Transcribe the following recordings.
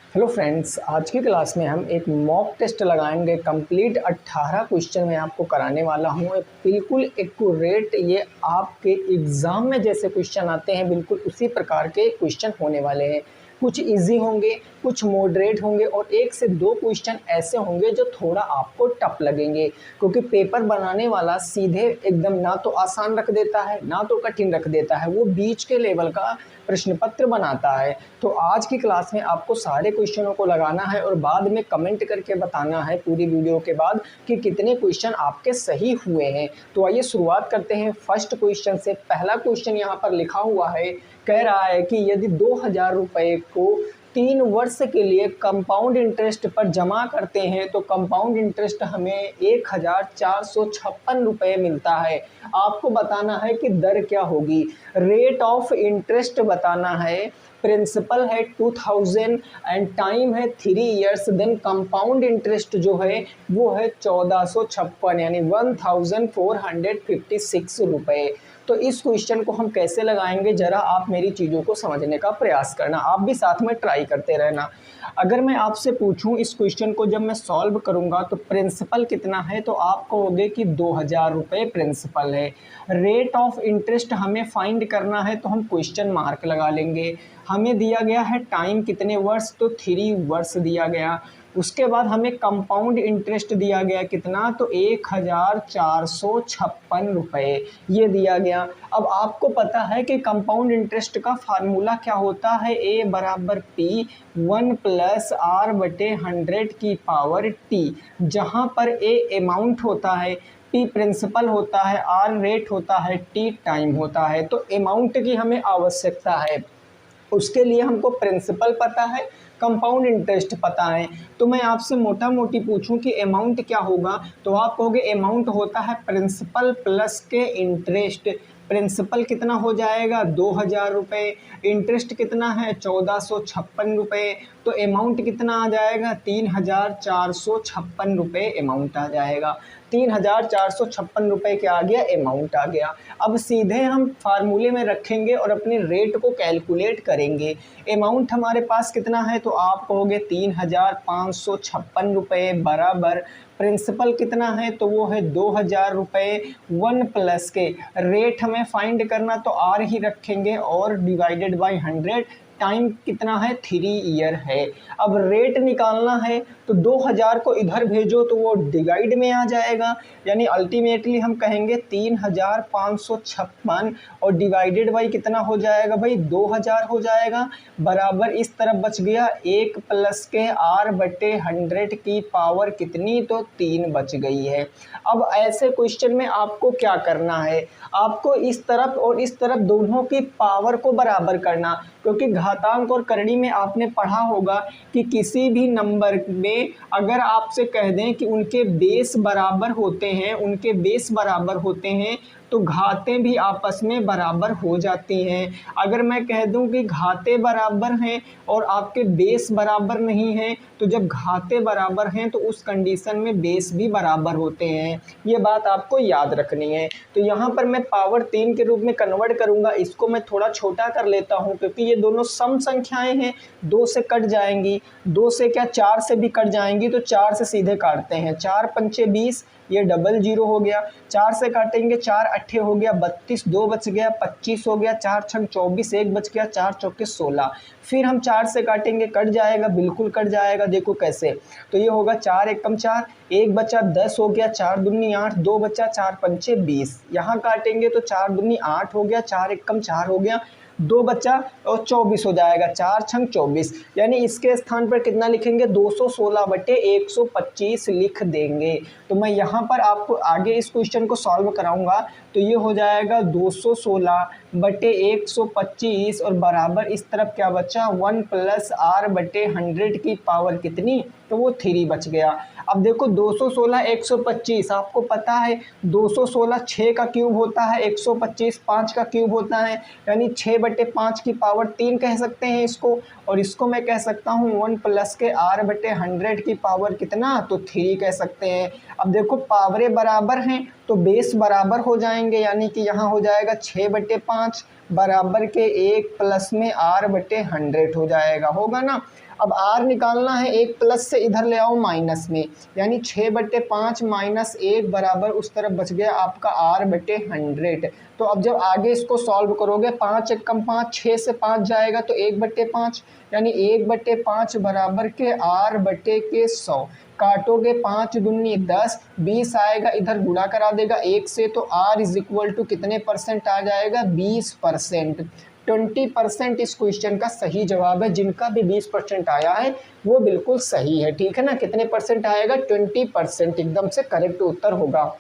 Hello friends, आज की class में हम एक मॉक टेस्ट लगाएंगे। कंप्लीट 18 क्वेश्चन मैं आपको कराने वाला हूँ। बिल्कुल एक्यूरेट, ये आपके एग्ज़ाम में जैसे क्वेश्चन आते हैं बिल्कुल उसी प्रकार के क्वेश्चन होने वाले हैं। कुछ इजी होंगे, कुछ मॉडरेट होंगे और एक से दो क्वेश्चन ऐसे होंगे जो थोड़ा आपको टफ लगेंगे, क्योंकि पेपर बनाने वाला सीधे एकदम ना तो आसान रख देता है ना तो कठिन रख देता है, वो बीच के लेवल का प्रश्न पत्र बनाता है। तो आज की क्लास में आपको सारे क्वेश्चनों को लगाना है और बाद में कमेंट करके बताना है पूरी वीडियो के बाद कि कितने क्वेश्चन आपके सही हुए हैं। तो आइए शुरुआत करते हैं फर्स्ट क्वेश्चन से। पहला क्वेश्चन यहाँ पर लिखा हुआ है, कह रहा है कि यदि 2000 रुपये को 3 वर्ष के लिए कंपाउंड इंटरेस्ट पर जमा करते हैं तो कंपाउंड इंटरेस्ट हमें 1456 रुपये मिलता है। आपको बताना है कि दर क्या होगी, रेट ऑफ इंटरेस्ट बताना है, प्रिंसिपल है 2000 एंड टाइम है 3 ईयर्स। देन कंपाउंड इंटरेस्ट जो है वो है 1456 यानी 1456 रुपये। तो इस क्वेश्चन को हम कैसे लगाएंगे, ज़रा आप मेरी चीज़ों को समझने का प्रयास करना, आप भी साथ में ट्राई करते रहना। अगर मैं आपसे पूछूं इस क्वेश्चन को जब मैं सॉल्व करूंगा तो प्रिंसिपल कितना है, तो आप कहोगे कि 2000 रुपये प्रिंसिपल है। रेट ऑफ इंटरेस्ट हमें फाइंड करना है तो हम क्वेश्चन मार्क लगा लेंगे। हमें दिया गया है टाइम कितने वर्ष, तो 3 वर्ष दिया गया। उसके बाद हमें कंपाउंड इंटरेस्ट दिया गया कितना, तो 1456 रुपये ये दिया गया। अब आपको पता है कि कंपाउंड इंटरेस्ट का फार्मूला क्या होता है, ए बराबर पी 1 + r/100 की पावर टी, जहाँ पर ए अमाउंट होता है, पी प्रिंसिपल होता है, आर रेट होता है, टी टाइम होता है। तो अमाउंट की हमें आवश्यकता है, उसके लिए हमको प्रिंसिपल पता है, कंपाउंड इंटरेस्ट पता है। तो मैं आपसे मोटा मोटी पूछूं कि अमाउंट क्या होगा, तो आप कहोगे अमाउंट होता है प्रिंसिपल प्लस के इंटरेस्ट। प्रिंसिपल कितना हो जाएगा 2000 रुपये, इंटरेस्ट कितना है 1456 रुपये, तो अमाउंट कितना आ जाएगा 3456 रुपये अमाउंट आ जाएगा। 3456 रुपये क्या आ गया, अमाउंट आ गया। अब सीधे हम फार्मूले में रखेंगे और अपने रेट को कैलकुलेट करेंगे। अमाउंट हमारे पास कितना है, तो आप कहोगे 3556 रुपये बराबर प्रिंसिपल कितना है, तो वो है 2000 रुपये। 1 + के रेट हमें फाइंड करना, तो आर ही रखेंगे और डिवाइडेड बाय 100। टाइम कितना है 3 ईयर है। अब रेट निकालना है तो 2000 को इधर भेजो तो वो डिवाइड में आ जाएगा, यानी अल्टीमेटली हम कहेंगे 3556 और डिवाइडेड बाई कितना हो जाएगा भाई 2000 हो जाएगा, बराबर इस तरफ बच गया 1 + के r/100 की पावर कितनी, तो 3 बच गई है। अब ऐसे क्वेश्चन में आपको क्या करना है, आपको इस तरफ और इस तरफ दोनों की पावर को बराबर करना, क्योंकि घातांक और करड़ी में आपने पढ़ा होगा कि किसी भी नंबर में अगर आपसे कह दें कि उनके बेस बराबर होते हैं, उनके बेस बराबर होते हैं तो घातें भी आपस में बराबर हो जाती हैं। अगर मैं कह दूं कि घातें बराबर हैं और आपके बेस बराबर नहीं हैं, तो जब घातें बराबर हैं तो उस कंडीशन में बेस भी बराबर होते हैं, ये बात आपको याद रखनी है। तो यहाँ पर मैं पावर 3 के रूप में कन्वर्ट करूँगा, इसको मैं थोड़ा छोटा कर लेता हूँ क्योंकि ये दोनों सम संख्याएं हैं, 2 से कट जाएंगी, 2 से क्या 4 से भी कट जाएंगी, तो 4 से सीधे काटते हैं, 4 × 5 = 20, ये डबल 0 हो गया। 4 से काटेंगे 4 × 8 हो गया 32, 2 बच गया 25 हो गया, 4 × 6 = 24, 1 बच गया, 4 × 4 = 16। फिर हम 4 से काटेंगे, कट जाएगा, बिल्कुल कट जाएगा, देखो कैसे, तो ये होगा 4 × 1 = 4, 1 बचा 10 हो गया, 4 दूनी 8, 2 बचा, 4 × 5 = 20। यहाँ काटेंगे तो 4 दूनी 8 हो गया, 4 × 1 = 4 हो गया, 2 बचा और 24 हो जाएगा, 4 × 6 = 24, यानी इसके स्थान पर कितना लिखेंगे 216/125 लिख देंगे। तो मैं यहाँ पर आपको आगे इस क्वेश्चन को सॉल्व कराऊंगा, तो ये हो जाएगा 216/125 और बराबर इस तरफ क्या बचा 1 + r/100 की पावर कितनी, तो वो 3 बच गया। अब देखो 216 125 आपको पता है 216 6 का क्यूब होता है, 125 5 का क्यूब होता है, यानी 6/5 की पावर 3 कह सकते हैं इसको, और इसको मैं कह सकता हूँ 1 + के r/100 की पावर कितना, तो 3 कह सकते हैं। अब देखो पावरें बराबर हैं तो बेस बराबर हो जाएंगे, यानी कि यहाँ हो जाएगा 6/5 बराबर के 1 प्लस में r/100 हो जाएगा, होगा ना। अब r निकालना है, 1 प्लस से इधर ले आओ माइनस में, यानी 6/5 माइनस 1 बराबर उस तरफ बच गया आपका r/100। तो अब जब आगे इसको सॉल्व करोगे 5 एक कम 5, 6 से 5 जाएगा तो 1/5, यानी 1/5 बराबर के r/100। काटोगे 5 दूनी 10, 20 आएगा, इधर गुणा करा देगा 1 से, तो r इज इक्वल टू कितने परसेंट आ जाएगा, 20%। 20% इस क्वेश्चन का सही जवाब है। जिनका भी 20% आया है वो बिल्कुल सही है, ठीक है ना। कितने परसेंट आएगा, 20% एकदम से करेक्ट उत्तर होगा।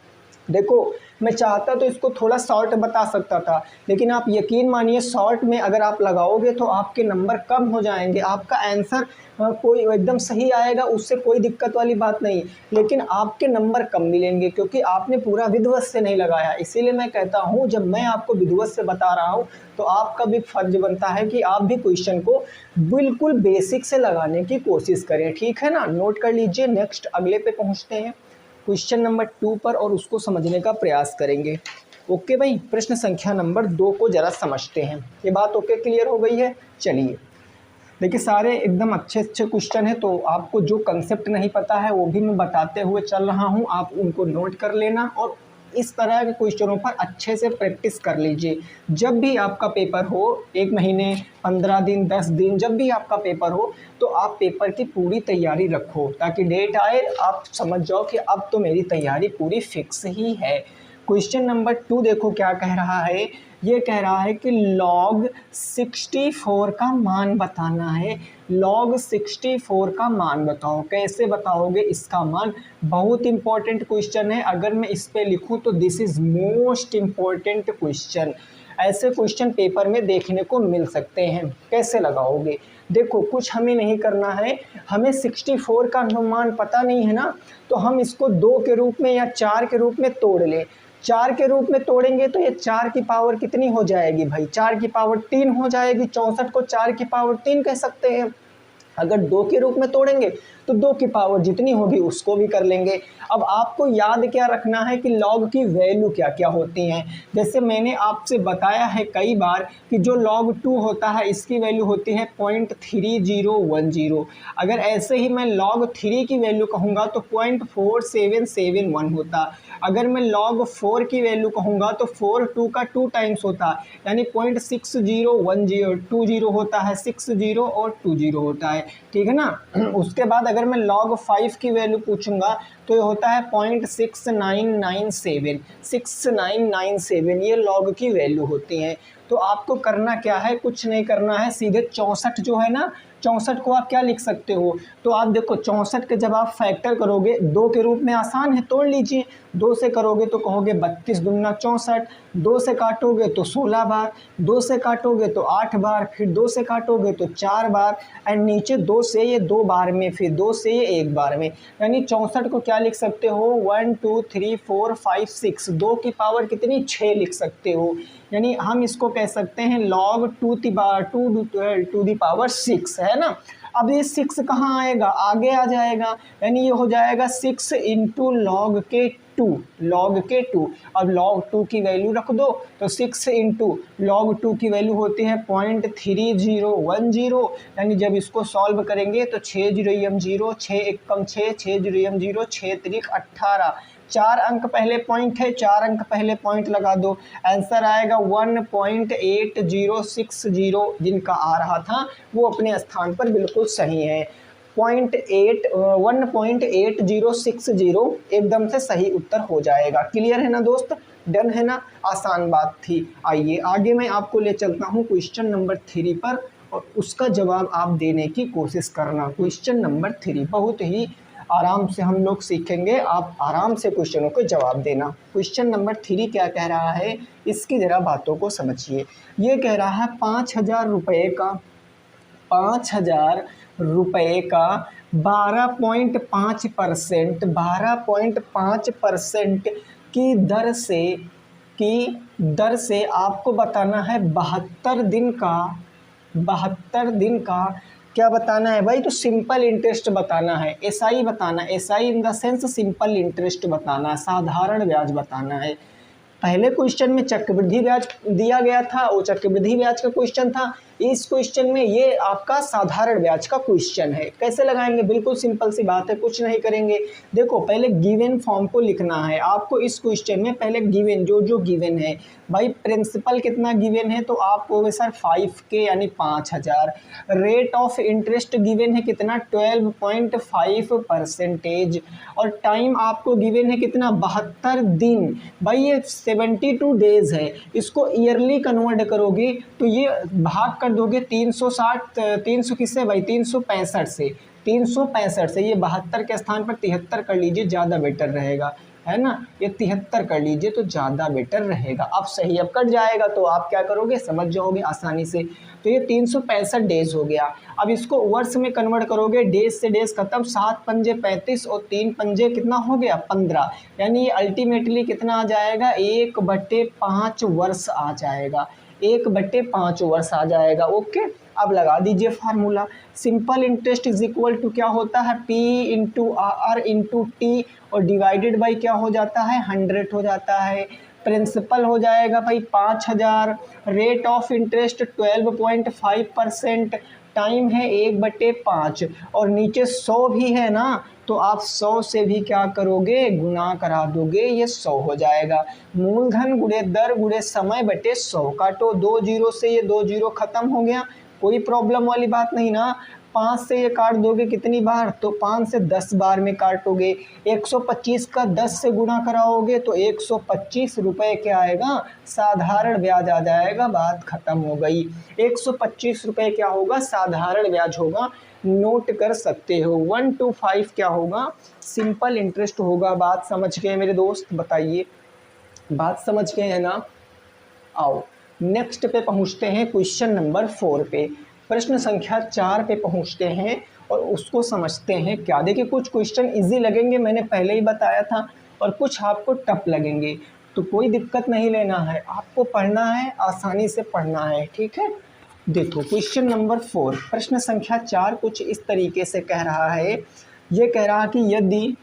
देखो मैं चाहता तो इसको थोड़ा शॉर्ट बता सकता था, लेकिन आप यकीन मानिए शॉर्ट में अगर आप लगाओगे तो आपके नंबर कम हो जाएंगे। आपका आंसर कोई एकदम सही आएगा, उससे कोई दिक्कत वाली बात नहीं, लेकिन आपके नंबर कम मिलेंगे क्योंकि आपने पूरा विधिवत से नहीं लगाया। इसीलिए मैं कहता हूँ जब मैं आपको विधिवत से बता रहा हूँ तो आपका भी फर्ज बनता है कि आप भी क्वेश्चन को बिल्कुल बेसिक से लगाने की कोशिश करें, ठीक है ना। नोट कर लीजिए। नेक्स्ट अगले पे पहुँचते हैं, क्वेश्चन नंबर 2 पर, और उसको समझने का प्रयास करेंगे। ओके भाई, प्रश्न संख्या नंबर 2 को जरा समझते हैं। ये बात ओके क्लियर हो गई है। चलिए देखिए, सारे एकदम अच्छे अच्छे क्वेश्चन है, तो आपको जो कंसेप्ट नहीं पता है वो भी मैं बताते हुए चल रहा हूँ, आप उनको नोट कर लेना और इस तरह के क्वेश्चनों पर अच्छे से प्रैक्टिस कर लीजिए। जब भी आपका पेपर हो, 1 महीने 15 दिन 10 दिन, जब भी आपका पेपर हो तो आप पेपर की पूरी तैयारी रखो, ताकि डेट आए आप समझ जाओ कि अब तो मेरी तैयारी पूरी फिक्स ही है। क्वेश्चन नंबर 2 देखो क्या कह रहा है। ये कह रहा है कि log 64 का मान बताना है। log 64 का मान बताओ। कैसे बताओगे इसका मान, बहुत इंपॉर्टेंट क्वेश्चन है। अगर मैं इस पे लिखूं तो this is most important question. ऐसे क्वेश्चन पेपर में देखने को मिल सकते हैं। कैसे लगाओगे, देखो कुछ हमें नहीं करना है, हमें 64 का अनुमान पता नहीं है ना, तो हम इसको 2 के रूप में या 4 के रूप में तोड़ लें। 4 के रूप में तोड़ेंगे तो ये 4 की पावर कितनी हो जाएगी भाई, 4 की पावर 3 हो जाएगी। 64 को 4 की पावर 3 कह सकते हैं। अगर 2 के रूप में तोड़ेंगे तो 2 की पावर जितनी होगी उसको भी कर लेंगे। अब आपको याद क्या रखना है कि लॉग की वैल्यू क्या क्या होती हैं। जैसे मैंने आपसे बताया है कई बार कि जो log 2 होता है इसकी वैल्यू होती है 0.3010। अगर ऐसे ही मैं log 3 की वैल्यू कहूँगा तो 0.4771 होता। अगर मैं log 4 की वैल्यू कहूँगा तो 4 2 का 2 टाइम्स होता, यानी 0.601020 होता है, 60 और 20 होता है, ठीक है ना। उसके बाद अगर मैं log 5 की वैल्यू पूछूंगा तो ये होता है 0.6997 ये log की वैल्यू होती हैं। तो आपको करना क्या है, कुछ नहीं करना है, सीधे 64 जो है ना, 64 को आप क्या लिख सकते हो, तो आप देखो 64 के जब आप फैक्टर करोगे 2 के रूप में आसान है, तोड़ लीजिए। 2 से करोगे तो कहोगे 32 दूना 64, 2 से काटोगे तो 16 बार, 2 से काटोगे तो 8 बार, फिर 2 से काटोगे तो 4 बार, एंड नीचे 2 से ये 2 बार में, फिर 2 से ये 1 बार में, यानी 64 को क्या लिख सकते हो, 1 2 3 4 5 6, 2 की पावर कितनी, 6 लिख सकते हो। यानी हम इसको कह सकते हैं log 2 टू दी पावर 6, है ना। अब ये 6 कहाँ आएगा, आगे आ जाएगा, यानी ये हो जाएगा 6 इंटू log के 2, log के 2। अब log 2 की वैल्यू रख दो तो 6 इंटू log 2 की वैल्यू होती है 0.3010, यानी जब इसको सॉल्व करेंगे तो 6 0 यम 0, 6 1 कम 6, 6 0 यम 0, 6 3 18, 4 अंक पहले पॉइंट है, 4 अंक पहले पॉइंट लगा दो, आंसर आएगा 1.8060। जिनका आ रहा था वो अपने स्थान पर बिल्कुल सही है। 1.8060 एकदम से सही उत्तर हो जाएगा। क्लियर है ना दोस्त, डन है ना, आसान बात थी। आइए आगे मैं आपको ले चलता हूँ क्वेश्चन नंबर 3 पर, और उसका जवाब आप देने की कोशिश करना। क्वेश्चन नंबर 3 बहुत ही आराम से हम लोग सीखेंगे, आप आराम से क्वेश्चनों को जवाब देना। क्वेश्चन नंबर 3 क्या कह रहा है, इसकी ज़रा बातों को समझिए। ये कह रहा है 5,000 रुपये का 12.5% की दर से आपको बताना है 72 दिन का क्या बताना है भाई, तो सिंपल इंटरेस्ट बताना है, SI बताना है, SI in the sense simple interest बताना है, साधारण ब्याज बताना है। पहले क्वेश्चन में चक्रवृद्धि ब्याज दिया गया था, वो चक्रवृद्धि ब्याज का क्वेश्चन था। इस क्वेश्चन में ये आपका साधारण ब्याज का क्वेश्चन है। कैसे लगाएंगे, बिल्कुल सिंपल सी बात है, कुछ नहीं करेंगे। देखो पहले गिवन फॉर्म को लिखना है आपको। इस क्वेश्चन में पहले गिवन जो गिवन है भाई, प्रिंसिपल कितना गिवन है तो आप कहोगे सर 5K यानी 5000। रेट ऑफ इंटरेस्ट गिवन है कितना 12.5%। और टाइम आपको गिवन है कितना 72 दिन। भाई ये 72 डेज है, इसको ईयरली कन्वर्ट करोगे तो ये भाग कर दोगे 360 300 किससे भाई 365 से। 365 से ये 72 के स्थान पर 73 कर लीजिए, ज़्यादा बेटर रहेगा, है ना। ये 73 कर लीजिए तो ज़्यादा बेटर रहेगा। अब सही अब कट जाएगा तो आप क्या करोगे, समझ जाओगे आसानी से। तो ये 365 डेज हो गया। अब इसको वर्ष में कन्वर्ट करोगे, डेज से डेज खत्म, 7 पंजे 35 और 3 पंजे कितना हो गया 15। यानी ये अल्टीमेटली कितना आ जाएगा 1/5 वर्ष आ जाएगा। 1/5 वर्ष आ जाएगा। ओके, अब लगा दीजिए formula. Simple interest is equal to क्या होता है P into R into T और डिवाइडेड बाई क्या हो जाता है 100 हो जाता है। प्रिंसिपल हो जाएगा भाई 5000। Rate of interest 12.5%। टाइम है 1/5 और नीचे 100 भी है ना, तो आप 100 से भी क्या करोगे गुना करा दोगे, ये 100 हो जाएगा। मूलधन गुणे दर गुणे समय बटे 100। काटो 2 जीरो से, ये 2 जीरो खत्म हो गया, कोई प्रॉब्लम वाली बात नहीं ना। 5 से ये काट दोगे कितनी बार, तो 5 से 10 बार में काटोगे। 125 का 10 से गुना कराओगे तो 125 रुपये क्या आएगा, साधारण ब्याज आ जाएगा। बात खत्म हो गई। 125 रुपये क्या होगा, साधारण ब्याज होगा। नोट कर सकते हो। 1 to 5 क्या होगा, सिंपल इंटरेस्ट होगा। बात समझ गए मेरे दोस्त, बताइए बात समझ गए है ना। आओ नेक्स्ट पे पहुंचते हैं, क्वेश्चन नंबर 4 पे, प्रश्न संख्या 4 पे पहुंचते हैं और उसको समझते हैं क्या। देखिए कुछ क्वेश्चन इजी लगेंगे, मैंने पहले ही बताया था, और कुछ आपको टफ लगेंगे, तो कोई दिक्कत नहीं लेना है, आपको पढ़ना है, आसानी से पढ़ना है, ठीक है। देखो क्वेश्चन नंबर 4 प्रश्न संख्या 4 कुछ इस तरीके से कह रहा है। ये कह रहा कि यदि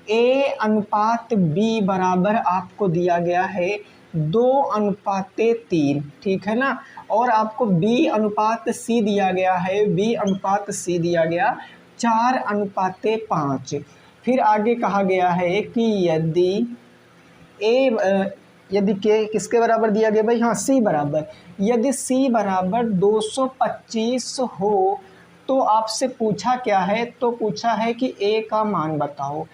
A अनुपात B बराबर आपको दिया गया है 2:3, ठीक है ना, और आपको B अनुपात C दिया गया है, B अनुपात C दिया गया 4:5। फिर आगे कहा गया है कि यदि K किसके बराबर दिया गया भाई, हाँ C बराबर, यदि C बराबर 225 हो तो आपसे पूछा क्या है, तो पूछा है कि A का मान बताओ।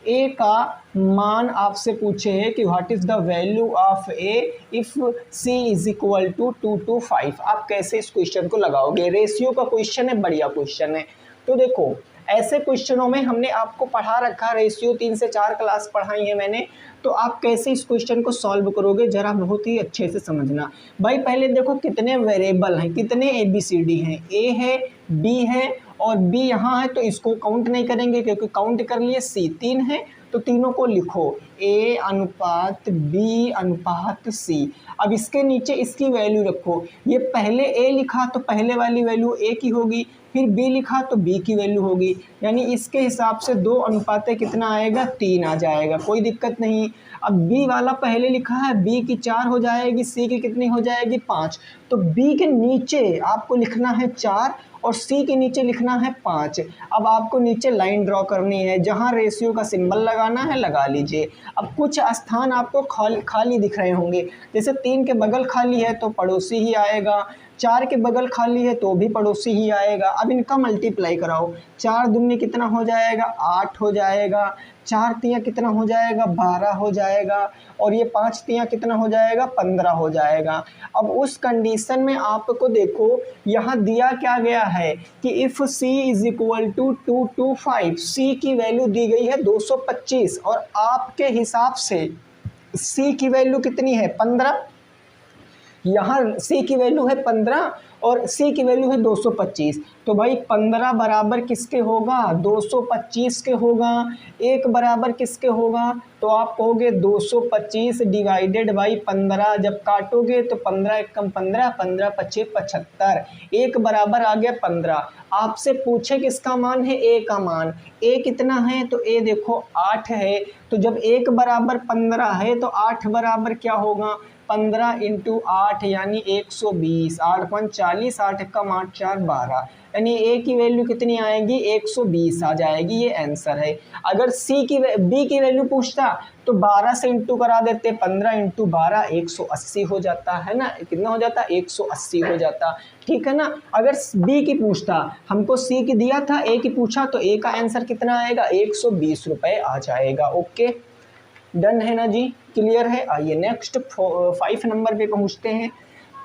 A का मान आपसे पूछे है कि what is the value of A if C is equal to 2 to 5। आप कैसे इस क्वेश्चन को लगाओगे, रेशियो का क्वेश्चन है, बढ़िया क्वेश्चन है। तो देखो ऐसे क्वेश्चनों में हमने आपको पढ़ा रखा, रेशियो 3 से 4 क्लास पढ़ाई है मैंने, तो आप कैसे इस क्वेश्चन को सॉल्व करोगे जरा बहुत ही अच्छे से समझना। भाई पहले देखो कितने वेरिएबल हैं, कितने ABCD हैं, A है, B है और B यहाँ है, तो इसको काउंट नहीं करेंगे क्योंकि काउंट कर लिए। C 3 है तो तीनों को लिखो A अनुपात B अनुपात C। अब इसके नीचे इसकी वैल्यू रखो। ये पहले A लिखा तो पहले वाली वैल्यू A की होगी, फिर B लिखा तो B की वैल्यू होगी, यानी इसके हिसाब से 2 अनुपात कितना आएगा 3 आ जाएगा, कोई दिक्कत नहीं। अब B वाला पहले लिखा है, B की 4 हो जाएगी, C की कितनी हो जाएगी 5। तो B के नीचे आपको लिखना है 4 और C के नीचे लिखना है 5। अब आपको नीचे लाइन ड्रॉ करनी है, जहाँ रेशियो का सिंबल लगाना है लगा लीजिए। अब कुछ स्थान आपको खाली दिख रहे होंगे, जैसे 3 के बगल खाली है तो पड़ोसी ही आएगा, 4 के बगल खाली है तो भी पड़ोसी ही आएगा। अब इनका मल्टीप्लाई कराओ, 4 दूनी कितना हो जाएगा 8 हो जाएगा, 4 तियाँ कितना हो जाएगा 12 हो जाएगा, और ये 5 तियाँ कितना हो जाएगा 15 हो जाएगा। अब उस कंडीशन में आपको देखो यहाँ दिया क्या गया है कि if C is equal to 2 to 5, C की वैल्यू दी गई है 225 और आपके हिसाब से C की वैल्यू कितनी है 15। यहाँ C की वैल्यू है 15 और सी की वैल्यू है 225। तो भाई 15 बराबर किसके होगा, 225 के होगा। एक बराबर किसके होगा, तो आप कहोगे 225 डिवाइडेड बाई 15। जब काटोगे तो 15 एकम 15, 15 पच्चे 75। एक बराबर आ गया 15। आपसे पूछे किसका मान है, ए का मान। ए कितना है, तो ए देखो 8 है। तो जब एक बराबर 15 है तो 8 बराबर क्या होगा, 15 इंटू 8 यानी 120। 8 5 40, 8 कम 8 4 12, यानी ए की वैल्यू कितनी आएगी, 120 आ जाएगी। ये आंसर है। अगर बी की वैल्यू पूछता तो 12 से इंटू करा देते, 15 इंटू 12 180 हो जाता है ना। कितना हो जाता, 180 हो जाता। ठीक है ना। अगर बी की पूछता, हमको सी की दिया था, ए की पूछा, तो ए का आंसर कितना आएगा, 120 रुपये आ जाएगा। ओके, डन है ना जी, क्लियर है। आइए नेक्स्ट 5 नंबर पे पहुंचते हैं।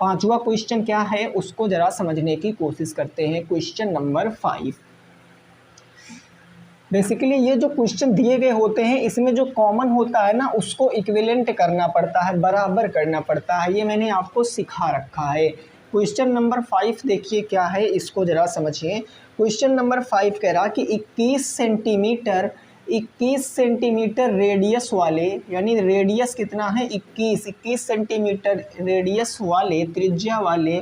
पांचवा क्वेश्चन क्या है उसको जरा समझने की कोशिश करते हैं। क्वेश्चन नंबर 5, बेसिकली ये जो क्वेश्चन दिए गए होते हैं इसमें जो कॉमन होता है ना उसको इक्विवेलेंट करना पड़ता है, बराबर करना पड़ता है। ये मैंने आपको सिखा रखा है। क्वेश्चन नंबर 5 देखिए क्या है, इसको जरा समझिए। क्वेश्चन नंबर 5 कह रहा कि 21 सेंटीमीटर रेडियस वाले, यानी रेडियस कितना है 21 सेंटीमीटर रेडियस वाले, त्रिज्या वाले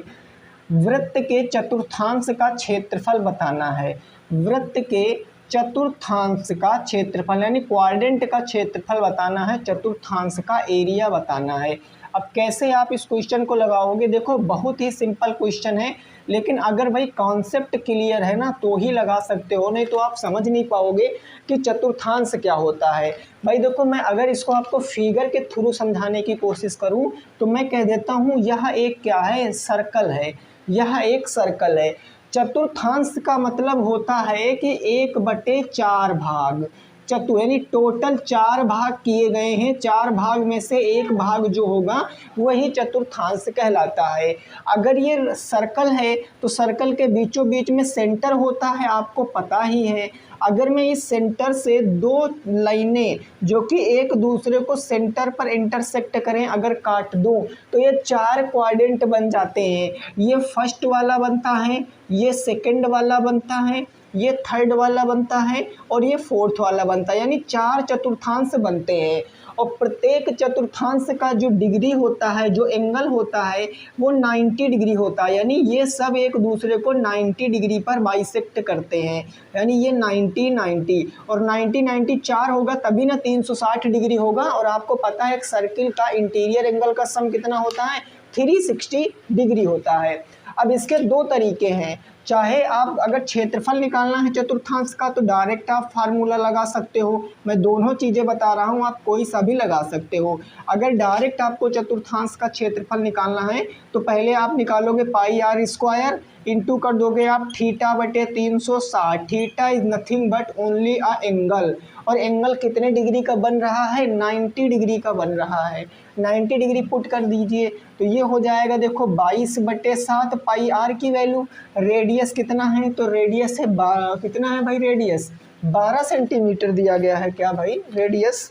वृत्त के चतुर्थांश का क्षेत्रफल बताना है। वृत्त के चतुर्थांश का क्षेत्रफल यानी क्वाड्रेंट का क्षेत्रफल बताना है, चतुर्थांश का एरिया बताना है। अब कैसे आप इस क्वेश्चन को लगाओगे, देखो बहुत ही सिंपल क्वेश्चन है, लेकिन अगर भाई कॉन्सेप्ट क्लियर है ना तो ही लगा सकते हो, नहीं तो आप समझ नहीं पाओगे कि चतुर्थांश क्या होता है। भाई देखो, मैं अगर इसको आपको फिगर के थ्रू समझाने की कोशिश करूं तो मैं कह देता हूं यह एक क्या है, सर्कल है। यह एक सर्कल है। चतुर्थांश का मतलब होता है कि 1/4 भाग। यानी टोटल 4 भाग किए गए हैं, 4 भाग में से एक भाग जो होगा वही चतुर्थांश कहलाता है। अगर ये सर्कल है तो सर्कल के बीचों बीच में सेंटर होता है, आपको पता ही है। अगर मैं इस सेंटर से दो लाइनें जो कि एक दूसरे को सेंटर पर इंटरसेक्ट करें अगर काट दूं तो ये 4 क्वाड्रेंट बन जाते हैं। ये फर्स्ट वाला बनता है, ये सेकंड वाला बनता है, ये थर्ड वाला बनता है और ये फोर्थ वाला बनता है, यानी 4 चतुर्थांश बनते हैं। और प्रत्येक चतुर्थांश का जो डिग्री होता है, जो एंगल होता है वो 90 डिग्री होता है, यानी ये सब एक दूसरे को 90 डिग्री पर बाइसेक्ट करते हैं। यानी ये 90 और 90 4 होगा तभी ना 360 डिग्री होगा। और आपको पता है एक सर्किल का इंटीरियर एंगल का सम कितना होता है, 360 डिग्री होता है। अब इसके दो तरीके हैं, चाहे आप अगर क्षेत्रफल निकालना है चतुर्थांश का तो डायरेक्ट आप फार्मूला लगा सकते हो। मैं दोनों चीज़ें बता रहा हूँ, आप कोई सा भी लगा सकते हो। अगर डायरेक्ट आपको चतुर्थांश का क्षेत्रफल निकालना है तो पहले आप निकालोगे πr², इंटू कर दोगे आप θ/360। Theta is nothing but only a angle, और एंगल कितने डिग्री का बन रहा है, 90 डिग्री का बन रहा है। 90 डिग्री पुट कर दीजिए तो ये हो जाएगा, देखो 22/7 πr की वैल्यू। रेडियस कितना है, तो रेडियस है कितना है भाई, रेडियस 12 सेंटीमीटर दिया गया है। क्या भाई, रेडियस,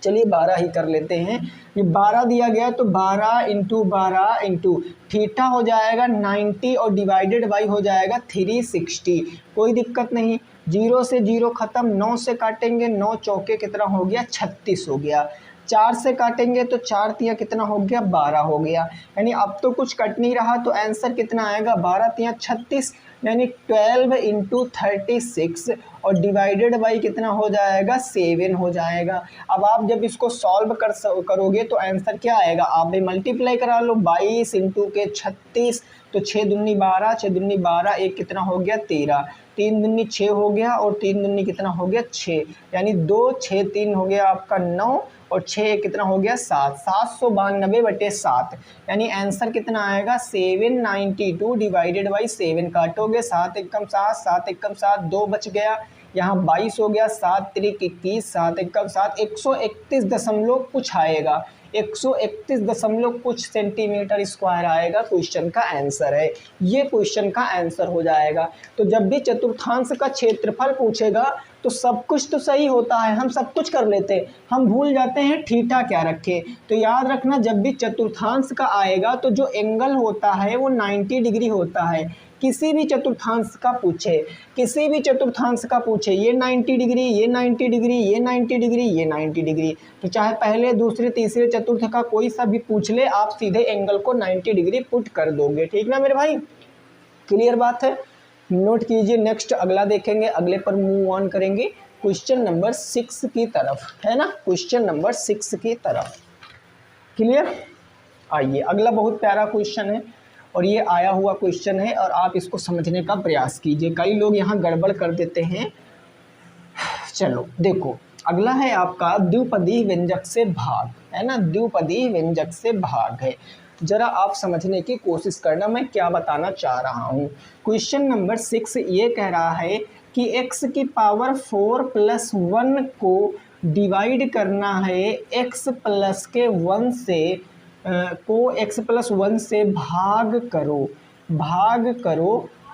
चलिए 12 ही कर लेते हैं। ये 12 दिया गया तो 12 इंटू 12 इंटू थीटा हो जाएगा 90 और डिवाइडेड बाई हो जाएगा 360। कोई दिक्कत नहीं, 0 से 0 ख़त्म, 9 से काटेंगे, 9 चौके कितना हो गया, 36 हो गया। 4 से काटेंगे तो 4 तिया कितना हो गया, 12 हो गया। यानी अब तो कुछ कट नहीं रहा तो आंसर कितना आएगा, 12 तिया 36, यानी 12 इंटू 36 और डिवाइडेड बाई कितना हो जाएगा, 7 हो जाएगा। अब आप जब इसको सॉल्व करोगे तो आंसर क्या आएगा, आप भी मल्टीप्लाई करा लो, 22 इंटू के 36 तो 6 दूनी 12, 6 दूनी 12, एक कितना हो गया 13, 3 दूनी 6 हो गया और 3 दूनी कितना हो गया 6, यानी 2 6 3 हो गया आपका 9 और 6 कितना हो गया 7, 792/7, यानी आंसर कितना आएगा 792 डिवाइडेड बाई 7। काटोगे 7 एकम 7, 7 एकम 7, 2 बच गया, यहाँ 22 हो गया, 7 त्रिक 21, 7 एकम 7, 131 दशमलव कुछ आएगा। 131 कुछ सेंटीमीटर स्क्वायर आएगा, क्वेश्चन का आंसर है। ये क्वेश्चन का आंसर हो जाएगा। तो जब भी चतुर्थांश का क्षेत्रफल पूछेगा तो सब कुछ तो सही होता है, हम सब कुछ कर लेते हैं, हम भूल जाते हैं थीटा क्या रखे। तो याद रखना जब भी चतुर्थांश का आएगा तो जो एंगल होता है वो 90 डिग्री होता है। किसी भी चतुर्थांश का पूछे, किसी भी चतुर्थांश का पूछे, ये 90 डिग्री, ये 90 डिग्री, ये 90 डिग्री, ये 90 डिग्री, तो चाहे पहले दूसरे तीसरे चतुर्थ का कोई सा भी पूछ ले, आप सीधे एंगल को 90 डिग्री पुट कर दोगे। ठीक ना मेरे भाई, क्लियर बात है, नोट कीजिए। नेक्स्ट अगला देखेंगे, अगले पर मूव ऑन करेंगे क्वेश्चन नंबर 6 की तरफ, है ना, क्वेश्चन नंबर 6 की तरफ। क्लियर, आइए अगला बहुत प्यारा क्वेश्चन है और ये आया हुआ क्वेश्चन है और आप इसको समझने का प्रयास कीजिए, कई लोग यहाँ गड़बड़ कर देते हैं। चलो देखो, अगला है आपका द्विपदी व्यंजक से भाग, है ना, द्विपदी व्यंजक से भाग है। जरा आप समझने की कोशिश करना मैं क्या बताना चाह रहा हूँ। क्वेश्चन नंबर 6 ये कह रहा है कि x की पावर 4 + 1 को डिवाइड करना है x + के 1 से को x + 1 से भाग करो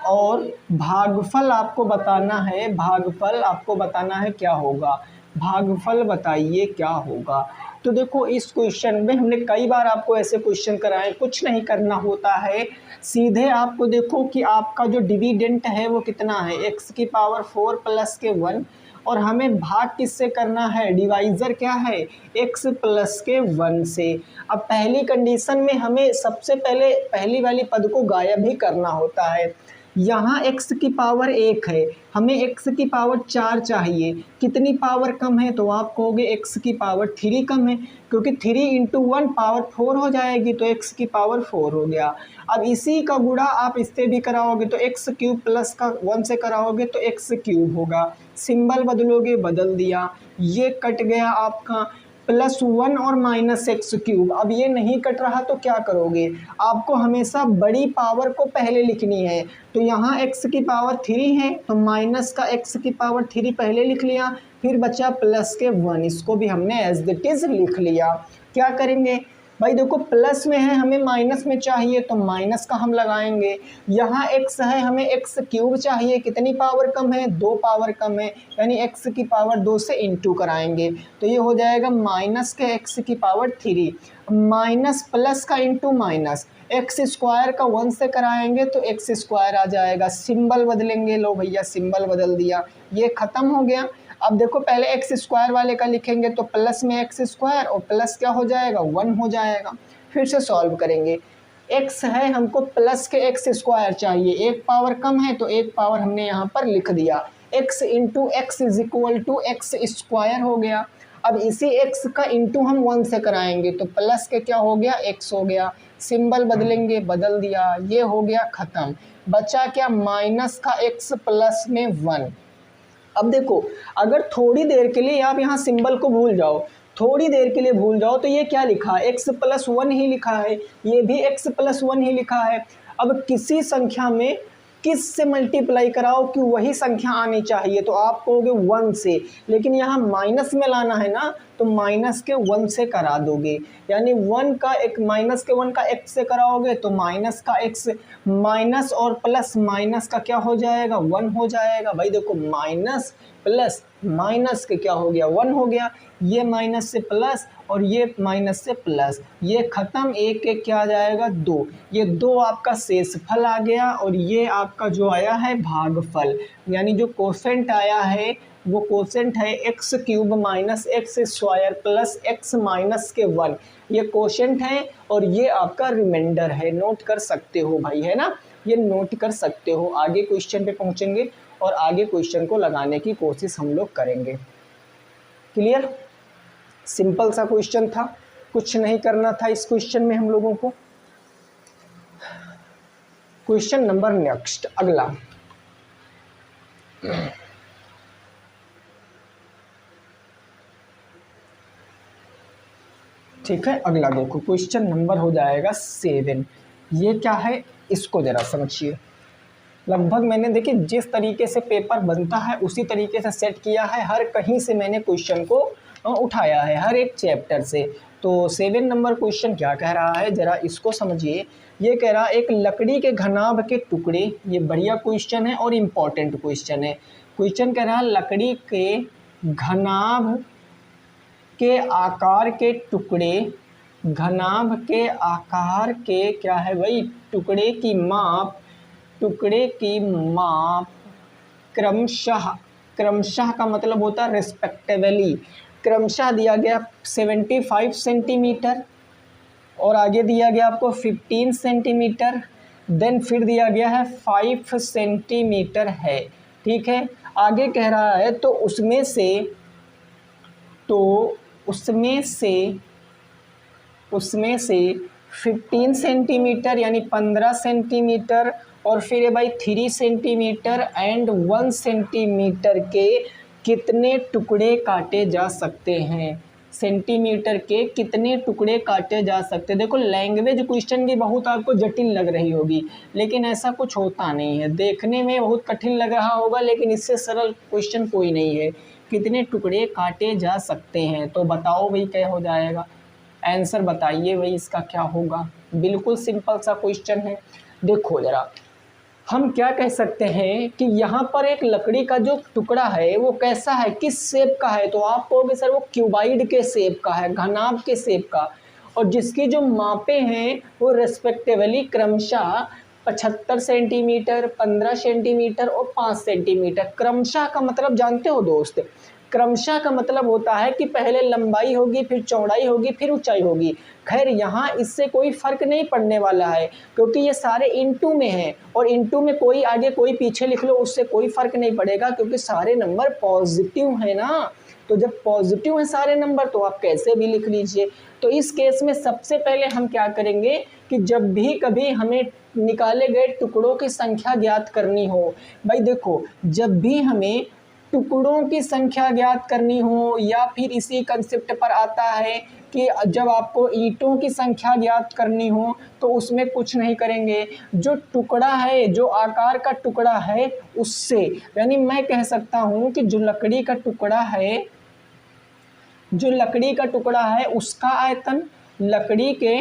और भागफल आपको बताना है, भागफल आपको बताना है क्या होगा, भागफल बताइए क्या होगा। तो देखो इस क्वेश्चन में हमने कई बार आपको ऐसे क्वेश्चन कराए, कुछ नहीं करना होता है, सीधे आपको देखो कि आपका जो डिविडेंट है वो कितना है, x की पावर 4 + के 1, और हमें भाग किससे करना है, डिवाइज़र क्या है, x + के 1 से। अब पहली कंडीशन में हमें सबसे पहले पहली वाली पद को गायब ही करना होता है। यहाँ x की पावर 1 है, हमें x की पावर 4 चाहिए, कितनी पावर कम है, तो आप कहोगे x की पावर 3 कम है, क्योंकि 3 × 1 पावर 4 हो जाएगी, तो x की पावर 4 हो गया। अब इसी का गुणा आप इससे भी कराओगे तो x³ प्लस का 1 से कराओगे तो x³ होगा, सिंबल बदलोगे, बदल दिया, ये कट गया आपका, +1 और -x³। अब ये नहीं कट रहा तो क्या करोगे, आपको हमेशा बड़ी पावर को पहले लिखनी है, तो यहाँ x की पावर 3 है तो माइनस का x की पावर 3 पहले लिख लिया, फिर बचा प्लस के 1, इसको भी हमने एज इट इज लिख लिया। क्या करेंगे भाई, देखो प्लस में है, हमें माइनस में चाहिए तो माइनस का हम लगाएंगे, यहाँ x है, हमें x³ चाहिए, कितनी पावर कम है, 2 पावर कम है, यानी x की पावर 2 से इंटू कराएंगे, तो ये हो जाएगा माइनस के x की पावर 3, माइनस प्लस का इंटू माइनस, x² का 1 से कराएंगे तो x² आ जाएगा, सिंबल बदलेंगे, लो भैया सिंबल बदल दिया, ये खत्म हो गया। अब देखो पहले x² वाले का लिखेंगे तो प्लस में x² और प्लस क्या हो जाएगा, 1 हो जाएगा। फिर से सॉल्व करेंगे, x है, हमको प्लस के x² चाहिए, एक पावर कम है तो एक पावर हमने यहाँ पर लिख दिया, x × x = x² हो गया। अब इसी x का इंटू हम 1 से कराएंगे तो प्लस के क्या हो गया, x हो गया, सिंबल बदलेंगे, बदल दिया, ये हो गया ख़त्म। बचा क्या, माइनस का x प्लस में 1। अब देखो अगर थोड़ी देर के लिए आप यहाँ सिंबल को भूल जाओ, थोड़ी देर के लिए भूल जाओ, तो ये क्या लिखा है, x + 1 ही लिखा है, ये भी x + 1 ही लिखा है। अब किसी संख्या में किस से मल्टीप्लाई कराओ कि वही संख्या आनी चाहिए, तो आप कहोगे 1 से, लेकिन यहाँ माइनस में लाना है ना, तो माइनस के 1 से करा दोगे, यानी 1 का एक माइनस के 1 का x से कराओगे तो माइनस का x, माइनस और प्लस माइनस का क्या हो जाएगा, 1 हो जाएगा। भाई देखो माइनस प्लस माइनस के क्या हो गया, 1 हो गया, ये माइनस से प्लस और ये माइनस से प्लस, ये ख़त्म, एक एक क्या आ जाएगा, 2, ये 2 आपका शेषफल आ गया और ये आपका जो आया है भागफल, यानी जो कोसेंट आया है वो कोसेंट है x³ - x² plus x minus के 1, ये कोसेंट है और ये आपका रिमाइंडर है, नोट कर सकते हो भाई, है ना, ये नोट कर सकते हो। आगे क्वेश्चन पे पहुंचेंगे और आगे क्वेश्चन को लगाने की कोशिश हम लोग करेंगे। क्लियर, सिंपल सा क्वेश्चन था, कुछ नहीं करना था इस क्वेश्चन में हम लोगों को। क्वेश्चन नंबर नेक्स्ट, अगला, ठीक है, अगला देखो क्वेश्चन नंबर हो जाएगा 7। ये क्या है, इसको जरा समझिए। लगभग मैंने देखिए जिस तरीके से पेपर बनता है उसी तरीके से सेट किया है, हर कहीं से मैंने क्वेश्चन को उठाया है, हर एक चैप्टर से। तो 7 नंबर क्वेश्चन क्या कह रहा है ज़रा इसको समझिए। ये कह रहा है एक लकड़ी के घनाभ के टुकड़े, ये बढ़िया क्वेश्चन है और इम्पॉर्टेंट क्वेश्चन है। क्वेश्चन कह रहा है लकड़ी के घनाभ के आकार के टुकड़े, घनाभ के आकार के क्या है भाई, टुकड़े की माप, टुकड़े की माप क्रमशः, क्रमशः का मतलब होता है रिस्पेक्टिवली, क्रमशः दिया गया 75 सेंटीमीटर और आगे दिया गया आपको 15 सेंटीमीटर, देन फिर दिया गया है 5 सेंटीमीटर है। ठीक है, आगे कह रहा है तो उसमें से, तो उसमें से 15 सेंटीमीटर यानी 15 सेंटीमीटर और फिर ये भाई 3 सेंटीमीटर एंड 1 सेंटीमीटर के कितने टुकड़े काटे जा सकते हैं, सेंटीमीटर के कितने टुकड़े काटे जा सकते हैं। देखो लैंग्वेज क्वेश्चन भी बहुत आपको जटिल लग रही होगी, लेकिन ऐसा कुछ होता नहीं है, देखने में बहुत कठिन लग रहा होगा लेकिन इससे सरल क्वेश्चन कोई नहीं है। कितने टुकड़े काटे जा सकते हैं, तो बताओ भाई क्या हो जाएगा, आंसर बताइए भाई इसका क्या होगा। बिल्कुल सिंपल सा क्वेश्चन है। देखो ज़रा हम क्या कह सकते हैं कि यहाँ पर एक लकड़ी का जो टुकड़ा है वो कैसा है, किस शेप का है, तो आप कहोगे सर वो क्यूबाइड के शेप का है, घनाभ के शेप का, और जिसकी जो मापे हैं वो रेस्पेक्टिवली क्रमशः 75 सेंटीमीटर, 15 सेंटीमीटर और 5 सेंटीमीटर। क्रमशः का मतलब जानते हो दोस्त, क्रमशः का मतलब होता है कि पहले लंबाई होगी, फिर चौड़ाई होगी, फिर ऊंचाई होगी। खैर यहाँ इससे कोई फ़र्क नहीं पड़ने वाला है क्योंकि ये सारे इनटू में हैं और इनटू में कोई आगे कोई पीछे लिख लो उससे कोई फ़र्क नहीं पड़ेगा क्योंकि सारे नंबर पॉजिटिव हैं ना। तो जब पॉजिटिव हैं सारे नंबर तो आप कैसे भी लिख लीजिए। तो इस केस में सबसे पहले हम क्या करेंगे कि जब भी कभी हमें निकाले गए टुकड़ों की संख्या ज्ञात करनी हो, भाई देखो जब भी हमें टुकड़ों की संख्या ज्ञात करनी हो या फिर इसी कंसेप्ट पर आता है कि जब आपको ईंटों की संख्या ज्ञात करनी हो तो उसमें कुछ नहीं करेंगे, जो टुकड़ा है, जो आकार का टुकड़ा है उससे, यानी मैं कह सकता हूँ कि जो लकड़ी का टुकड़ा है, जो लकड़ी का टुकड़ा है उसका आयतन, लकड़ी के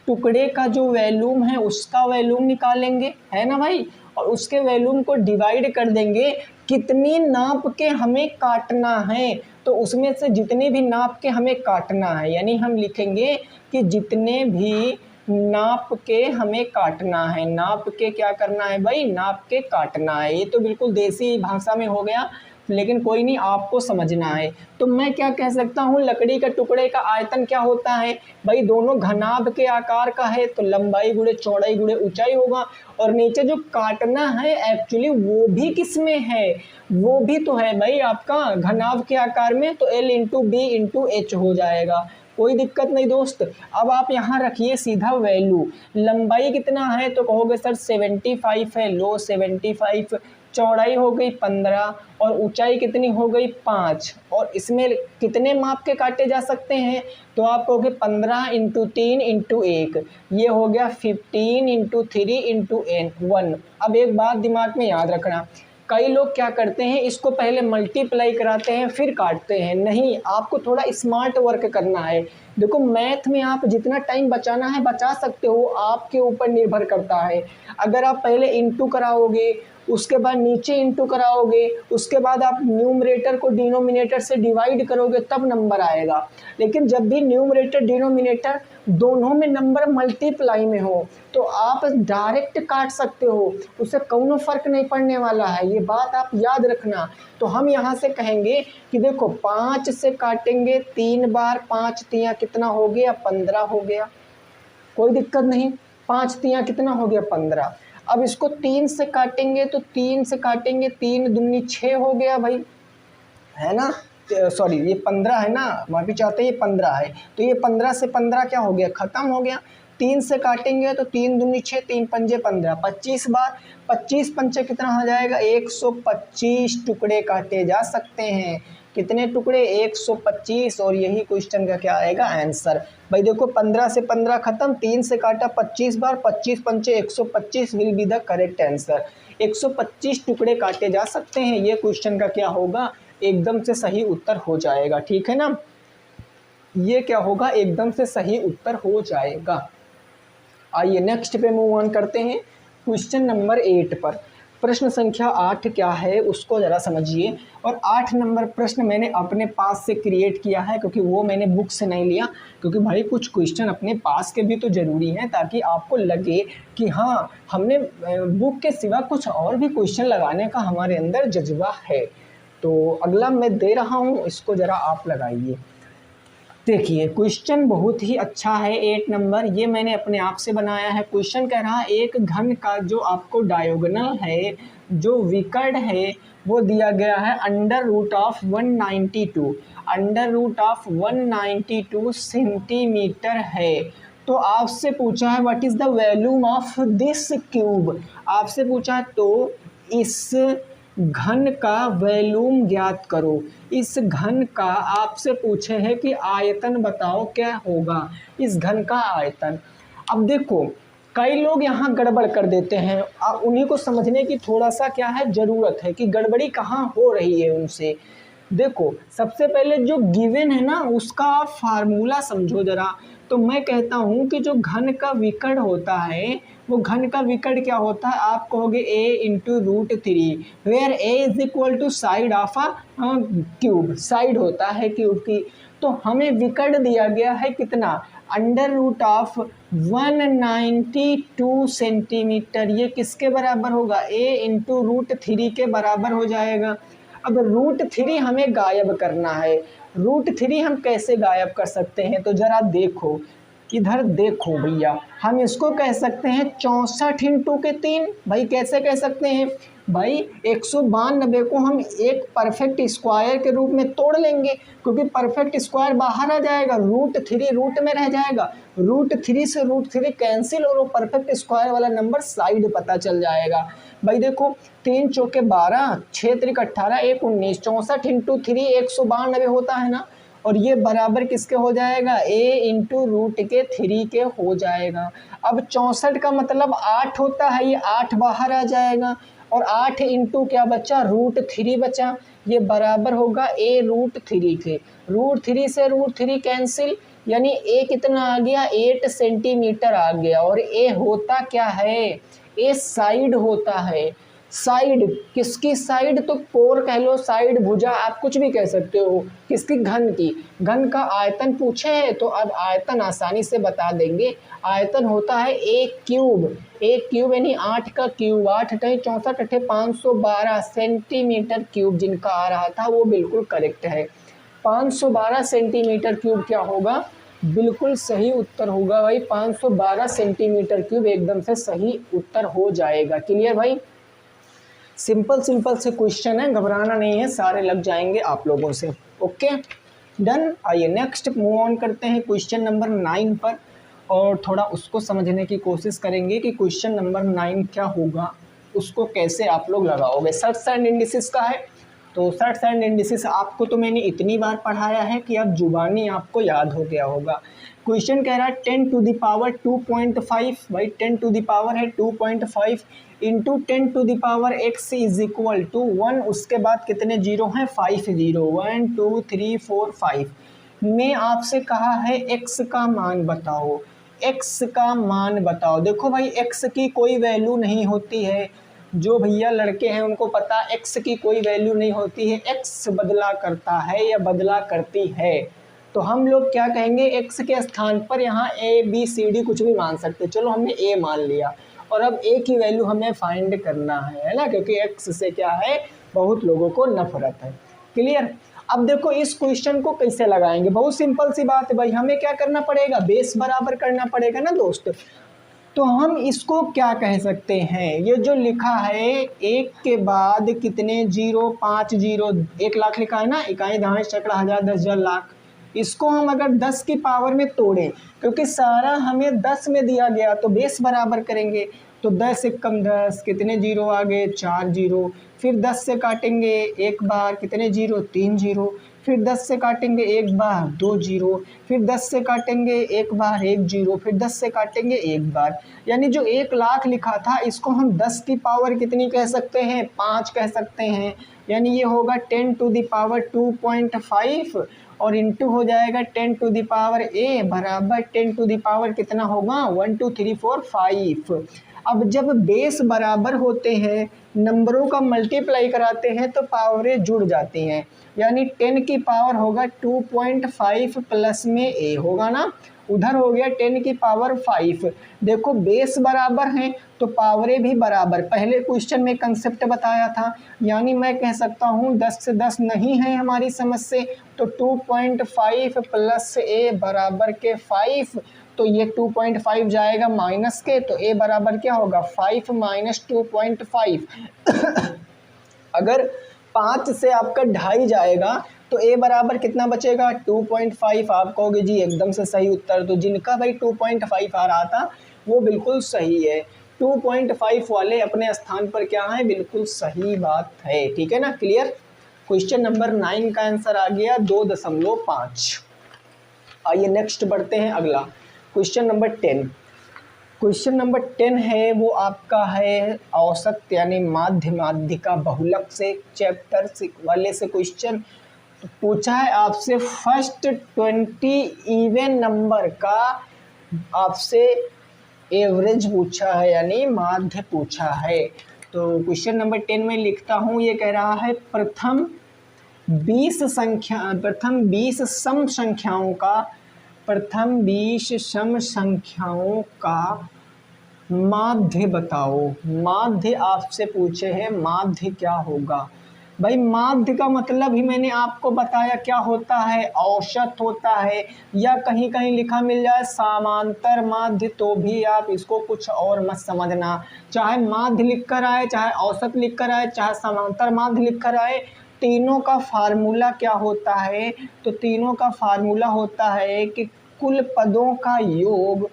टुकड़े का जो वॉल्यूम है उसका वॉल्यूम निकालेंगे, है ना भाई, और उसके वॉल्यूम को डिवाइड कर देंगे कितनी नाप के हमें काटना है, तो उसमें से जितने भी नाप के हमें काटना है, यानी हम लिखेंगे कि जितने भी नाप के हमें काटना है, नाप के क्या करना है भाई, नाप के काटना है। ये तो बिल्कुल देसी भाषा में हो गया लेकिन कोई नहीं, आपको समझना है। तो मैं क्या कह सकता हूँ, लकड़ी का टुकड़े का आयतन क्या होता है भाई, दोनों घनाभ के आकार का है तो लंबाई गुणे चौड़ाई गुणे ऊंचाई होगा, और नीचे जो काटना है एक्चुअली वो भी किस में है, वो भी तो है भाई आपका घनाभ के आकार में, तो L into B into H हो जाएगा, कोई दिक्कत नहीं दोस्त। अब आप यहाँ रखिए सीधा वैल्यू, लंबाई कितना है तो कहोगे सर 75 है, लो 75, चौड़ाई हो गई 15 और ऊंचाई कितनी हो गई 5, और इसमें कितने माप के काटे जा सकते हैं तो आप कहोगे 15 इंटू 3 इंटू 1, ये हो गया 15 इंटू 3 इंटू 1। अब एक बात दिमाग में याद रखना, कई लोग क्या करते हैं इसको पहले मल्टीप्लाई कराते हैं फिर काटते हैं, नहीं, आपको थोड़ा स्मार्ट वर्क करना है। देखो मैथ में आप जितना टाइम बचाना है बचा सकते हो, आपके ऊपर निर्भर करता है। अगर आप पहले इंटू कराओगे, उसके बाद नीचे इंटू कराओगे, उसके बाद आप न्यूमरेटर को डिनोमिनेटर से डिवाइड करोगे तब नंबर आएगा, लेकिन जब भी न्यूमरेटर डिनोमिनेटर दोनों में नंबर मल्टीप्लाई में हो तो आप डायरेक्ट काट सकते हो, उससे कोई फर्क नहीं पड़ने वाला है, ये बात आप याद रखना। तो हम यहाँ से कहेंगे कि देखो 5 से काटेंगे 3 बार, 5 तियाँ कितना हो गया 15 हो गया, कोई दिक्कत नहीं, 5 तियाँ कितना हो गया 15। अब इसको 3 से काटेंगे तो 3 से काटेंगे 3 दूनी 6 हो गया भाई, है ना, सॉरी ये 15 है ना, माफी चाहते हैं ये 15 है, तो ये 15 से 15 क्या हो गया ख़त्म हो गया। 3 से काटेंगे तो 3 दूनी 6, 3 पंजे 15, 25 बार, 25 पंचे कितना हो जाएगा 125 टुकड़े काटे जा सकते हैं। कितने टुकड़े 125, और यही क्वेश्चन का क्या आएगा आंसर। भाई देखो 15 से 15 खत्म, 3 से काटा 25 बार, 25 पंचे 125 will be the correct answer. 125 टुकड़े काटे जा सकते हैं, ये क्वेश्चन का क्या होगा एकदम से सही उत्तर हो जाएगा, ठीक है ना। ये क्या होगा, एकदम से सही उत्तर हो जाएगा। आइए नेक्स्ट पे मूव ऑन करते हैं, क्वेश्चन नंबर 8 पर। प्रश्न संख्या 8 क्या है उसको ज़रा समझिए। और 8 नंबर प्रश्न मैंने अपने पास से क्रिएट किया है, क्योंकि वो मैंने बुक से नहीं लिया, क्योंकि भाई कुछ क्वेश्चन अपने पास के भी तो ज़रूरी हैं, ताकि आपको लगे कि हाँ हमने बुक के सिवा कुछ और भी क्वेश्चन लगाने का हमारे अंदर जज्बा है। तो अगला मैं दे रहा हूँ, इसको ज़रा आप लगाइए। देखिए क्वेश्चन बहुत ही अच्छा है 8 नंबर, ये मैंने अपने आप से बनाया है। क्वेश्चन कह रहा है एक घन का जो आपको डायगोनल है, जो विकर्ण है, वो दिया गया है under root of 192, under root of 192 centimetre है। तो आपसे पूछा है what is the volume of this cube, आपसे पूछा है तो इस घन का वॉल्यूम ज्ञात करो। इस घन का आपसे पूछे हैं कि आयतन बताओ क्या होगा, इस घन का आयतन। अब देखो कई लोग यहाँ गड़बड़ कर देते हैं, उन्हीं को समझने की थोड़ा सा क्या है ज़रूरत है कि गड़बड़ी कहाँ हो रही है उनसे। देखो सबसे पहले जो गिवन है ना उसका आप फार्मूला समझो ज़रा। तो मैं कहता हूँ कि जो घन का विकर्ण होता है, वो घन का विकर्ण क्या होता है, आप कहोगे a into root three, where a is equal to side of a cube, side होता है क्यूब की। तो हमें विकर्ण दिया गया है कितना, अंडर रूट ऑफ 192 सेंटीमीटर। ये किसके बराबर होगा, a इंटू रूट थ्री के बराबर हो जाएगा। अब रूट थ्री हमें गायब करना है, रूट थ्री हम कैसे गायब कर सकते हैं, तो ज़रा देखो इधर देखो भैया, हम इसको कह सकते हैं 64 इंटू के 3। भाई कैसे कह सकते हैं, भाई 192 को हम एक परफेक्ट स्क्वायर के रूप में तोड़ लेंगे, क्योंकि परफेक्ट स्क्वायर बाहर आ जाएगा, रूट थ्री रूट में रह जाएगा, रूट थ्री से रूट थ्री कैंसिल और वो परफेक्ट स्क्वायर वाला नंबर साइड पता चल जाएगा। भाई देखो 3 चौके 12, 6 त्रिक 18, 1 19, 64 इंटू थ्री 192 होता है ना, और ये बराबर किसके हो जाएगा, a इंटू रूट के थ्री के हो जाएगा। अब 64 का मतलब 8 होता है, ये 8 बाहर आ जाएगा, और 8 इंटू क्या बचा, रूट थ्री बचा, ये बराबर होगा a रूट थ्री के। रूट थ्री से रूट थ्री कैंसिल, यानी a कितना आ गया, 8 सेंटीमीटर आ गया। और a होता क्या है, a साइड होता है। साइड किसकी साइड, तो कोर कह लो, साइड भुजा, आप कुछ भी कह सकते हो, किसकी, घन की। घन का आयतन पूछे है तो अब आयतन आसानी से बता देंगे। आयतन होता है एक क्यूब, एक क्यूब यानी 8 का क्यूब, 8 अठे 64 अठे 512 सेंटीमीटर क्यूब जिनका आ रहा था वो बिल्कुल करेक्ट है। 512 सेंटीमीटर क्यूब क्या होगा, बिल्कुल सही उत्तर होगा भाई, 512 सेंटीमीटर क्यूब एकदम से सही उत्तर हो जाएगा। क्लियर भाई, सिंपल सिंपल से क्वेश्चन है, घबराना नहीं है, सारे लग जाएंगे आप लोगों से। Okay done. आइए नेक्स्ट मूव ऑन करते हैं क्वेश्चन नंबर 9 पर, और थोड़ा उसको समझने की कोशिश करेंगे कि क्वेश्चन नंबर 9 क्या होगा, उसको कैसे आप लोग लगाओगे। सर्ट्स एंड इंडिसेस का है, तो सर्ट्स एंड इंडिसेस आपको तो मैंने इतनी बार पढ़ाया है कि अब जुबानी आपको याद हो गया होगा। क्वेश्चन कह रहा है 10 टू द पावर 2.5, भाई 10 टू द पावर है 2.5 into 10 to the power x is equal to 1, उसके बाद कितने जीरो हैं, 5 जीरो, 1 2 3 4 5 में आपसे कहा है x का मान बताओ, x का मान बताओ। देखो भाई x की कोई वैल्यू नहीं होती है, जो भैया लड़के हैं उनको पता x की कोई वैल्यू नहीं होती है, x बदला करता है या बदला करती है। तो हम लोग क्या कहेंगे, x के स्थान पर यहाँ a b c d कुछ भी मान सकते, चलो हमने a मान लिया, और अब a की वैल्यू हमें फाइंड करना है ना, क्योंकि x से क्या है, बहुत लोगों को नफरत है। क्लियर। अब देखो इस क्वेश्चन को कैसे लगाएंगे, बहुत सिंपल सी बात है भाई, हमें क्या करना पड़ेगा, बेस बराबर करना पड़ेगा ना दोस्त। तो हम इसको क्या कह सकते हैं, ये जो लिखा है एक के बाद कितने जीरो, 5 जीरो, 1 लाख लिखा है ना, इकाई दहाई सैकड़ा हजार 10,000 लाख, इसको हम अगर 10 की पावर में तोड़ें, क्योंकि सारा हमें 10 में दिया गया तो बेस बराबर करेंगे, तो 10 एकम 10, कितने जीरो आ गए, 4 जीरो, फिर 10 से काटेंगे एक बार, कितने जीरो, 3 जीरो, फिर 10 से काटेंगे एक बार, 2 जीरो, फिर 10 से काटेंगे एक बार, 1 जीरो, फिर 10 से काटेंगे एक बार। यानी जो 1 लाख लिखा था इसको हम 10 की पावर कितनी कह सकते हैं, 5 कह सकते हैं, यानी ये होगा 10 टू द पावर 2.5, और इंटू हो जाएगा 10 टू द पावर a बराबर 10 टू द पावर कितना होगा 1 2 3 4 5। अब जब बेस बराबर होते हैं, नंबरों का मल्टीप्लाई कराते हैं तो पावरें जुड़ जाती हैं, यानी 10 की पावर होगा 2.5 प्लस में a होगा ना, उधर हो गया 10 की पावर 5। देखो बेस बराबर हैं तो पावरें भी बराबर, पहले क्वेश्चन में कंसेप्ट बताया था, यानी मैं कह सकता हूँ 10 से 10 नहीं है हमारी समझ से, तो 2.5 प्लस a बराबर के 5, तो ये 2.5 जाएगा माइनस के, तो a बराबर क्या होगा 5 माइनस 2.5। अगर 5 से आपका 2.5 जाएगा तो a बराबर कितना बचेगा 2.5। आप कहोगे जी एकदम से सही उत्तर, तो जिनका भाई 2.5 आ रहा था वो बिल्कुल सही है, 2.5 वाले अपने स्थान पर क्या है, बिल्कुल सही बात है, ठीक है ना, क्लियर। क्वेश्चन नंबर 9 का आंसर आ गया 2.5। आइए नेक्स्ट बढ़ते हैं, अगला क्वेश्चन नंबर 10। क्वेश्चन नंबर 10 है वो आपका है औसत यानी माध्य माध्यिका बहुलक से चैप्टर वाले से क्वेश्चन पूछा है आपसे। फर्स्ट 20 इवन नंबर का आपसे एवरेज पूछा है यानी माध्य पूछा है। तो क्वेश्चन नंबर 10 में लिखता हूँ, ये कह रहा है प्रथम 20 सम संख्याओं का माध्य बताओ। माध्य आपसे पूछे हैं, माध्य क्या होगा भाई। माध्य का मतलब ही मैंने आपको बताया क्या होता है, औसत होता है, या कहीं कहीं लिखा मिल जाए समांतर माध्य, तो भी आप इसको कुछ और मत समझना, चाहे माध्य लिख कर आए, चाहे औसत लिख कर आए, चाहे समांतर माध्य लिख कर आए, तीनों का फार्मूला क्या होता है, तो तीनों का फार्मूला होता है कि कुल पदों का योग,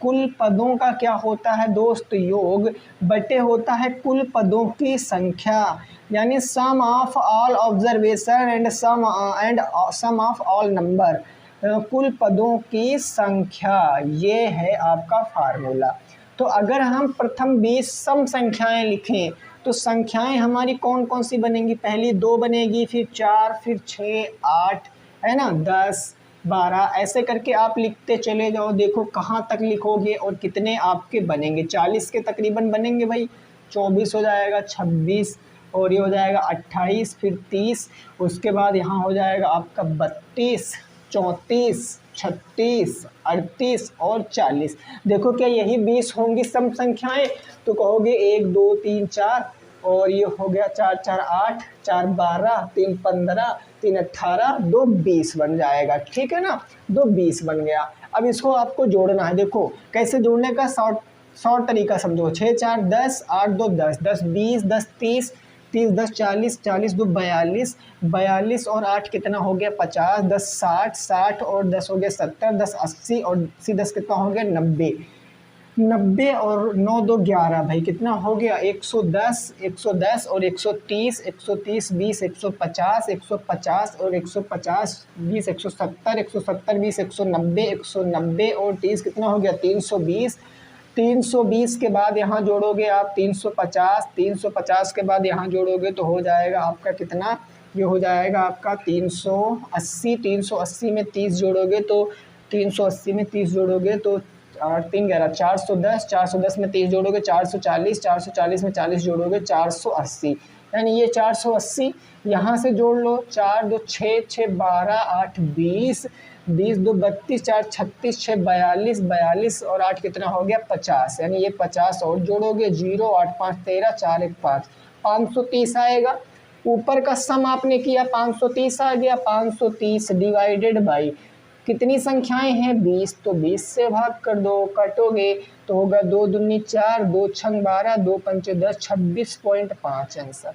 कुल पदों का क्या होता है दोस्त, योग बटे होता है कुल पदों की संख्या, यानी sum of all observation and sum of all number, कुल पदों की संख्या, ये है आपका फार्मूला। तो अगर हम प्रथम 20 सम संख्याएं लिखें तो संख्याएं हमारी कौन कौन सी बनेंगी, पहली 2 बनेगी, फिर 4, फिर 6, 8, है ना, 10, 12, ऐसे करके आप लिखते चले जाओ। देखो कहाँ तक लिखोगे और कितने आपके बनेंगे, 40 के तकरीबन बनेंगे भाई, 24 हो जाएगा, 26 और ये हो जाएगा 28, फिर 30, उसके बाद यहाँ हो जाएगा आपका 32, 34, 36, 38 और 40। देखो क्या यही 20 होंगी सम संख्याएं, तो कहोगे 1 2 3 4 और ये हो गया 4 4 8, 4 12, 3 15, 3 18, 2 20 बन जाएगा, ठीक है ना, 2 20 बन गया। अब इसको आपको जोड़ना है, देखो कैसे जोड़ने का शॉर्ट तरीका समझो, 6 4 10, 8 2 10, 10 20, 10 30, 30 10 40, 40 2 42, 42 और 8 कितना हो गया 50, 10 60, 60 और 10 हो गया 70, 10 80 और 10 कितना हो गया 90, 90 और 9 2 11 भाई कितना हो गया 110, 110 और 130, 130 20, 150, 150 और 150 20, 170, 170 20, 190, 190 और 30 कितना हो गया 320, 320 के बाद यहाँ जोड़ोगे आप 350, 350 के बाद यहाँ जोड़ोगे तो हो जाएगा आपका कितना, ये हो जाएगा आपका 380, 380 में 30 जोड़ोगे तो 380 में 30 जोड़ोगे तो 8 3 11 410, 410 में 30 जोड़ोगे 440, 440 में 40 जोड़ोगे 480, यानी ये 480 यहाँ से जोड़ लो, 4 2 6 6 12 8 20, 20 2 32, 4 36, 6 42, 42 और 8 कितना हो गया 50, यानी ये 50 और जोड़ोगे 0 8 5 13, 4 1 5, 530 आएगा। ऊपर का सम आपने किया 530 आ गया, 530 डिवाइडेड बाई कितनी संख्याएं हैं 20, तो 20 से भाग कर दो, कटोगे तो होगा 2 दूनी 4, 2 छंग 12, 2 पंचे 10, 26.5 आंसर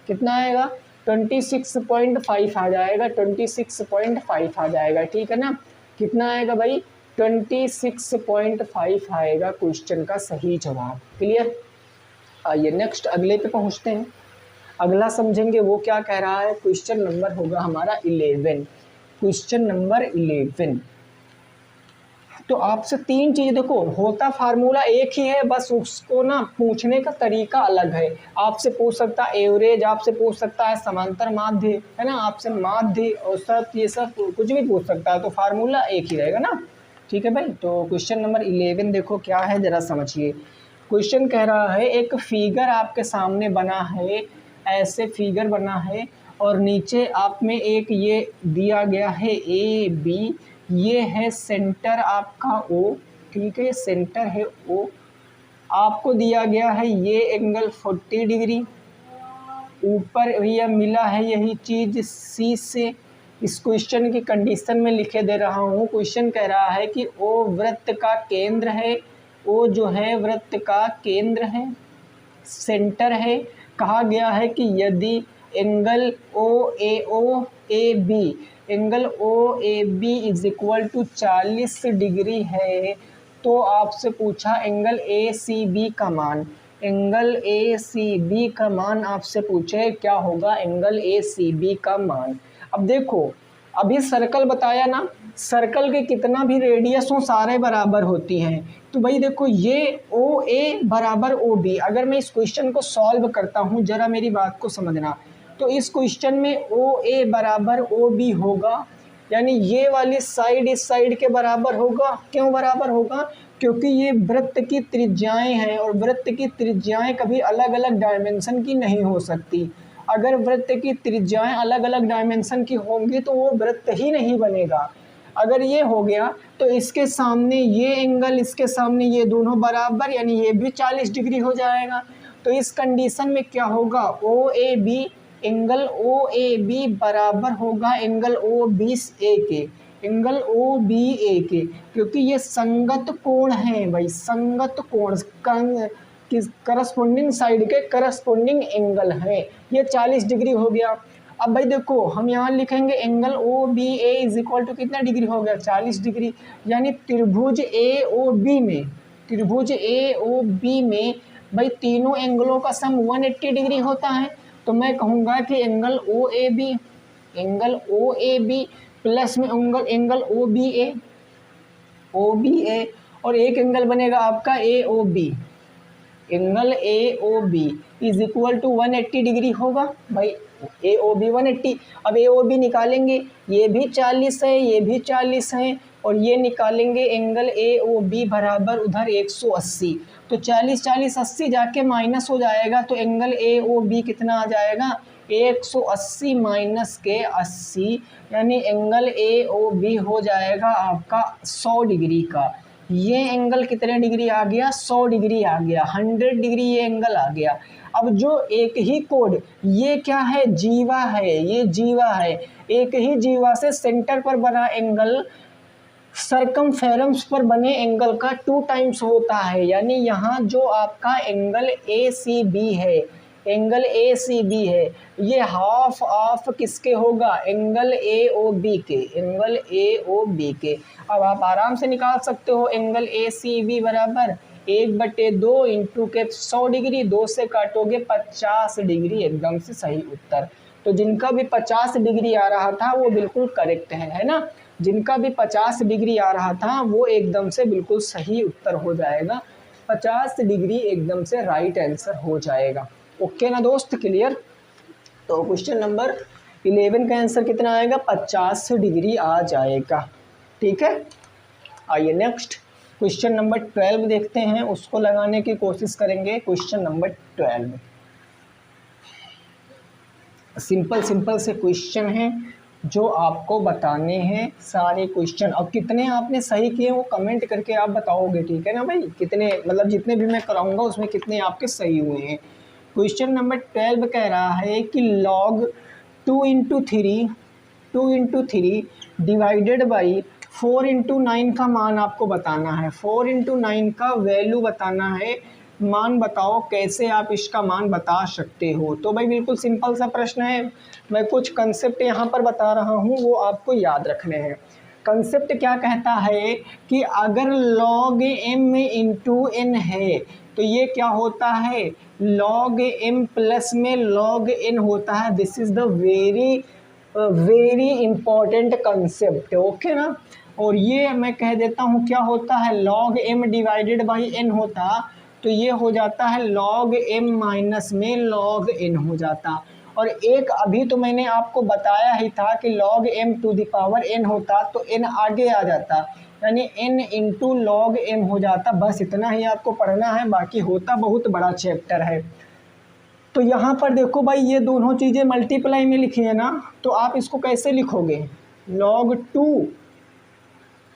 कितना आएगा 26.5 आ जाएगा, 26.5 आ जाएगा, ठीक है ना, कितना आएगा भाई 26.5 आएगा क्वेश्चन का सही जवाब, क्लियर। आइए नेक्स्ट अगले पे पहुंचते हैं, अगला समझेंगे वो क्या कह रहा है। क्वेश्चन नंबर होगा हमारा 11, क्वेश्चन नंबर 11। तो आपसे तीन चीज़, देखो होता फार्मूला एक ही है, बस उसको ना पूछने का तरीका अलग है। आपसे पूछ सकता है एवरेज, आपसे पूछ सकता है समांतर माध्य, है ना, आपसे माध्य औसत ये सब कुछ भी पूछ सकता है, तो फार्मूला एक ही रहेगा ना। ठीक है भाई। तो क्वेश्चन नंबर 11 देखो क्या है, ज़रा समझिए। क्वेश्चन कह रहा है एक फिगर आपके सामने बना है, ऐसे फिगर बना है और नीचे आप में एक ये दिया गया है ए बी, ये है सेंटर आपका ओ, ठीक है, सेंटर है ओ। आपको दिया गया है ये एंगल 40 डिग्री, ऊपर यह मिला है यही चीज़ सी से। इस क्वेश्चन की कंडीशन में लिखे दे रहा हूँ। क्वेश्चन कह रहा है कि ओ वृत्त का केंद्र है, ओ जो है वृत्त का केंद्र है, सेंटर है। कहा गया है कि यदि angle A B, angle O A B is equal to 40 degree है, तो आपसे पूछा एंगल ए सी बी का मान, एंगल ए सी बी का मान आपसे पूछे क्या होगा एंगल ए सी बी का मान। अब देखो अभी सर्कल बताया ना, सर्कल के कितना भी रेडियस हो सारे बराबर होती हैं। तो भाई देखो ये ओ ए बराबर ओ बी, अगर मैं इस क्वेश्चन को सॉल्व करता हूँ, जरा मेरी बात को समझना, तो इस क्वेश्चन में ओ ए बराबर ओ बी होगा, यानी ये वाली साइड इस साइड के बराबर होगा। क्यों बराबर होगा? क्योंकि ये वृत्त की त्रिज्याएं हैं और वृत्त की त्रिज्याएं कभी अलग अलग डायमेंशन की नहीं हो सकती। अगर वृत्त की त्रिज्याएं अलग अलग डायमेंशन की होंगी तो वो वृत्त ही नहीं बनेगा। अगर ये हो गया तो इसके सामने ये एंगल, इसके सामने ये दोनों बराबर, यानी ये भी 40 डिग्री हो जाएगा। तो इस कंडीशन में क्या होगा, O A B, angle O A B बराबर होगा एंगल ओ बी ए के, एंगल ओ बी ए के, क्योंकि ये संगत कोण है भाई, संगत कोण किस करस्पॉन्डिंग साइड के करस्पॉन्डिंग एंगल है। ये 40 डिग्री हो गया। अब भाई देखो हम यहाँ लिखेंगे angle O B A is equal to कितना डिग्री हो गया, 40 डिग्री। यानी त्रिभुज ए ओ बी में, त्रिभुज ए ओ बी में भाई तीनों एंगलों का सम 180 डिग्री होता है। तो मैं कहूँगा कि angle O A B, angle O A B plus में angle O B A, O B A, और एक एंगल बनेगा आपका A O B, angle A O B is equal to 180 degree होगा भाई, ए ओ बी 180। अब ए ओ बी निकालेंगे, ये भी 40 है, ये भी 40 है, और ये निकालेंगे एंगल ए ओ बी बराबर उधर 180। तो 40 40 80 जाके माइनस हो जाएगा, तो एंगल ए ओ बी कितना आ जाएगा, 180 माइनस के 80, यानी एंगल ए ओ बी हो जाएगा आपका 100 डिग्री का। ये एंगल कितने डिग्री आ गया, 100 डिग्री आ गया, 100 डिग्री ये एंगल आ गया। अब जो एक ही कोड, ये क्या है, जीवा है, ये जीवा है, एक ही जीवा से सेंटर पर बना एंगल सरकमफेरेंस पर बने एंगल का 2 टाइम्स होता है। यानी यहाँ जो आपका एंगल ए सी बी है, एंगल ए सी बी है, ये हाफ ऑफ किसके होगा, एंगल ए ओ बी के, एंगल ए ओ बी के। अब आप आराम से निकाल सकते हो एंगल ए सी बी बराबर 1/2 इंटू के 100 डिग्री, 2 से काटोगे 50 डिग्री, एकदम से सही उत्तर। तो जिनका भी 50 डिग्री आ रहा था वो बिल्कुल करेक्ट है ना, जिनका भी 50 डिग्री आ रहा था वो एकदम से बिल्कुल सही उत्तर हो जाएगा, 50 डिग्री एकदम से राइट आंसर हो जाएगा। ओके ना दोस्त, क्लियर। तो क्वेश्चन नंबर 11 का आंसर कितना आएगा, 50 डिग्री आ जाएगा। ठीक है, आइए नेक्स्ट क्वेश्चन नंबर 12 देखते हैं, उसको लगाने की कोशिश करेंगे। क्वेश्चन नंबर 12 सिंपल सिंपल से क्वेश्चन हैं जो आपको बताने हैं सारे क्वेश्चन। अब कितने आपने सही किए वो कमेंट करके आप बताओगे, ठीक है ना भाई, कितने मतलब जितने भी मैं कराऊंगा उसमें कितने आपके सही हुए हैं। क्वेश्चन नंबर 12 कह रहा है कि log 2 into 3 divided by 4 into 9 का मान आपको बताना है, 4 इंटू 9 का वैल्यू बताना है। मान बताओ कैसे आप इसका मान बता सकते हो। तो भाई बिल्कुल सिंपल सा प्रश्न है, मैं कुछ कंसेप्ट यहाँ पर बता रहा हूँ वो आपको याद रखने हैं। कंसेप्ट क्या कहता है कि अगर log m इंटू n है तो ये क्या होता है, log m प्लस में log n होता है। This is the very important concept, okay ना। और ये मैं कह देता हूँ क्या होता है, log m divided by n होता तो ये हो जाता है log m माइनस में log n हो जाता। और एक अभी तो मैंने आपको बताया ही था कि log m to the power n होता तो n आगे आ जाता, यानी n इंटू log m हो जाता। बस इतना ही आपको पढ़ना है, बाकी होता बहुत बड़ा चैप्टर है। तो यहाँ पर देखो भाई ये दोनों चीज़ें मल्टीप्लाई में लिखी है ना, तो आप इसको कैसे लिखोगे, log 2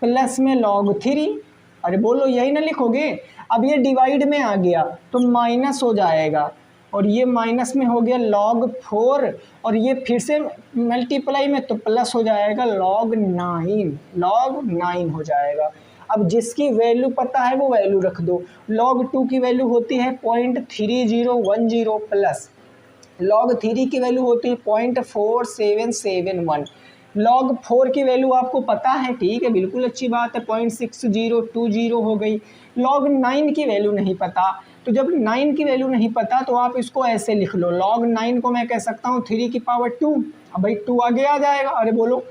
प्लस में log 3, अरे बोलो यही ना लिखोगे। अब ये डिवाइड में आ गया तो माइनस हो जाएगा, और ये माइनस में हो गया log 4, और ये फिर से मल्टीप्लाई में तो प्लस हो जाएगा log 9 हो जाएगा। अब जिसकी वैल्यू पता है वो वैल्यू रख दो। log 2 की वैल्यू होती है 0.3010 प्लस log 3 की वैल्यू होती है 0.4771। log 4 की वैल्यू आपको पता है, ठीक है, बिल्कुल अच्छी बात है, 0.6020 हो गई। log 9 की वैल्यू नहीं पता, तो जब 9 की वैल्यू नहीं पता तो आप इसको ऐसे लिख लो, log 9 को मैं कह सकता हूँ 3 की पावर 2। अब भाई 2 आगे आ जाएगा, अरे बोलो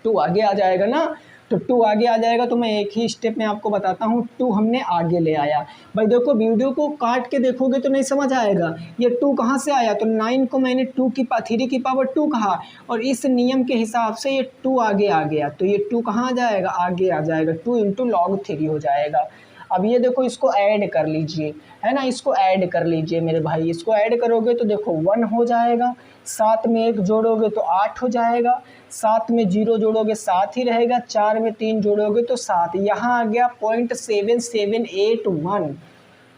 2 आगे आ जाएगा ना, तो 2 आगे आ जाएगा। तो मैं एक ही स्टेप में आपको बताता हूँ, 2 हमने आगे ले आया। भाई देखो वीडियो को काट के देखोगे तो नहीं समझ आएगा, ये 2 कहाँ से आया, तो 9 को मैंने 3 की पावर 2 कहा, और इस नियम के हिसाब से ये 2 आगे आ गया, तो ये 2 कहाँ आ जाएगा, आगे आ जाएगा, 2 इंटू log 3 हो जाएगा। अब ये देखो इसको ऐड कर लीजिए, है ना, इसको ऐड कर लीजिए मेरे भाई, इसको ऐड करोगे तो देखो 1 हो जाएगा, 7 में 1 जोड़ोगे तो 8 हो जाएगा, 7 में 0 जोड़ोगे 7 ही रहेगा, 4 में 3 जोड़ोगे तो 7, यहाँ आ गया 0.7781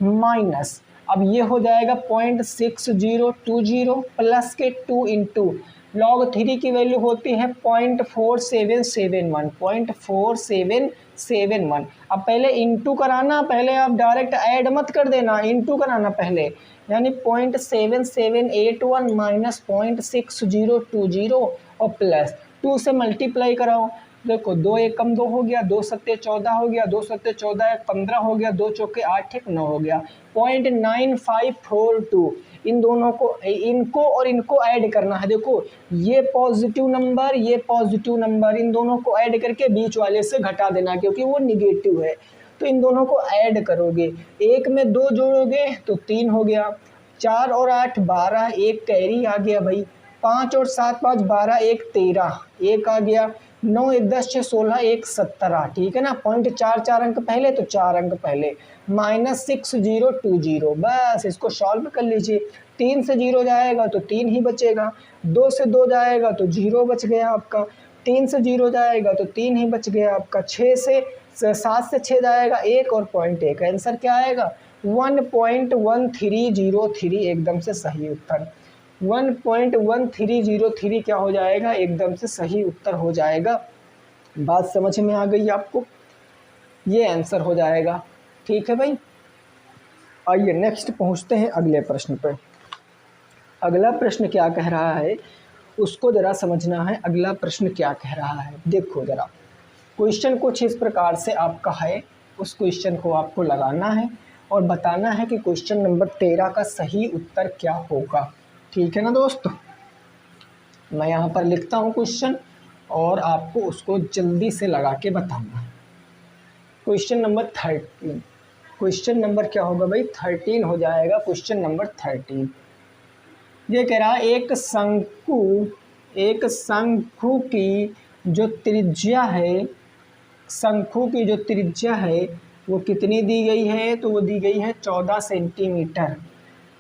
माइनस, अब ये हो जाएगा 0.6020 प्लस के 2 इंटू log 3 की वैल्यू होती है 0.4771। अब पहले इंटू कराना, पहले आप डायरेक्ट ऐड मत कर देना, इंटू कराना पहले, यानी 0.7781 माइनस 0.6020 और प्लस 2 से मल्टीप्लाई कराओ। देखो 2 एकम 2 हो गया, 2 सत्ते 14 हो गया, 2 सत्ते 14 15 हो गया, 2 चौके 8 1 9 हो गया, 0.9542। इन दोनों को, इनको और इनको ऐड करना है। देखो ये पॉजिटिव नंबर, ये पॉजिटिव नंबर, इन दोनों को ऐड करके बीच वाले से घटा देना क्योंकि वो निगेटिव है। तो इन दोनों को ऐड करोगे, 1 में 2 जोड़ोगे तो 3 हो गया, 4 और 8 12, एक कैरी आ गया भाई, 5 और 7 5 12, एक 13, एक आ गया, 9 1 10 6 16, एक 17, ठीक है ना, 0.44 अंक पहले तो 4 अंक पहले, -6020। बस इसको सॉल्व कर लीजिए, 3 से 0 जाएगा तो 3 ही बचेगा, 2 से 2 जाएगा तो 0 बच गया आपका, 3 से 0 जाएगा तो 3 ही बच गया आपका, 7 से 6 जाएगा 1 और 0.1, आंसर क्या आएगा 1.1303, एकदम से सही उत्तर 1.1303 क्या हो जाएगा, एकदम से सही उत्तर हो जाएगा। बात समझ में आ गई आपको, ये आंसर हो जाएगा, ठीक है भाई। आइए नेक्स्ट पहुंचते हैं अगले प्रश्न पर। अगला प्रश्न क्या कह रहा है उसको ज़रा समझना है, अगला प्रश्न क्या कह रहा है। देखो ज़रा, क्वेश्चन कुछ इस प्रकार से आपका है, उस क्वेश्चन को आपको लगाना है और बताना है कि क्वेश्चन नंबर 13 का सही उत्तर क्या होगा, ठीक है ना दोस्तों। मैं यहाँ पर लिखता हूँ क्वेश्चन और आपको उसको जल्दी से लगा के बताना है। क्वेश्चन नंबर 13, क्वेश्चन नंबर क्या होगा भाई, 13 हो जाएगा, क्वेश्चन नंबर 13। ये कह रहा है एक शंकु की जो त्रिज्या है, शंकु की जो त्रिज्या है वो कितनी दी गई है, तो वो दी गई है 14 सेंटीमीटर,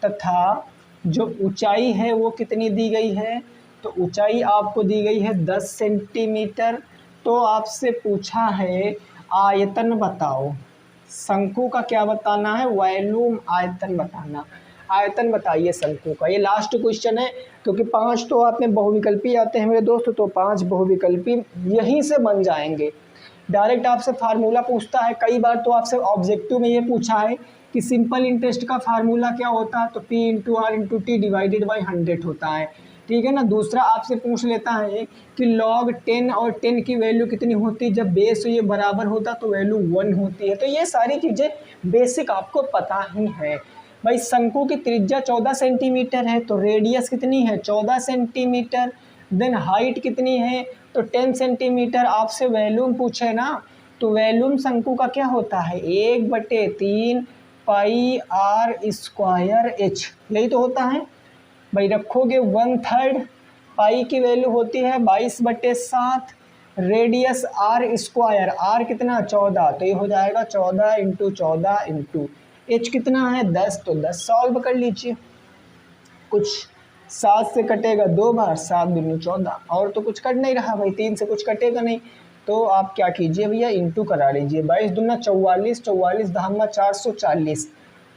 तथा जो ऊंचाई है वो कितनी दी गई है, तो ऊंचाई आपको दी गई है 10 सेंटीमीटर। तो आपसे पूछा है आयतन बताओ, शंकु का क्या बताना है, वॉल्यूम, आयतन बताना, आयतन बताइए शंकु का। ये लास्ट क्वेश्चन है क्योंकि 5 तो आप में बहुविकल्पी आते हैं मेरे दोस्त, तो 5 बहुविकल्पी यहीं से बन जाएंगे। डायरेक्ट आपसे फार्मूला पूछता है, कई बार तो आपसे ऑब्जेक्टिव में ये पूछा है कि सिंपल इंटरेस्ट का फार्मूला क्या होता है, तो P into R into T divided by 100 होता है, ठीक है ना। दूसरा आपसे पूछ लेता है कि log 10 और 10 की वैल्यू कितनी होती है, जब बेस ये बराबर होता तो वैल्यू 1 होती है। तो ये सारी चीज़ें बेसिक आपको पता ही है भाई। शंकु की त्रिज्या 14 सेंटीमीटर है, तो रेडियस कितनी है 14 सेंटीमीटर, देन हाइट कितनी है, तो 10 सेंटीमीटर। आपसे वॉल्यूम पूछे ना, तो वॉल्यूम शंकु का क्या होता है, 1/3 पाई आर स्क्वायर एच, यही तो होता है भाई। रखोगे 1/3, पाई की वैल्यू होती है 22/7, रेडियस आर स्क्वायर, आर कितना 14, तो ये हो जाएगा 14 इंटू 14 इंटू एच कितना है 10, तो 10 सॉल्व कर लीजिए। कुछ 7 से कटेगा 2 बार, 7 दूनी 14, और तो कुछ कट नहीं रहा भाई, 3 से कुछ कटेगा नहीं, तो आप क्या कीजिए भैया इंटू करा लीजिए। 22 दूना 44, 44 धामा 440,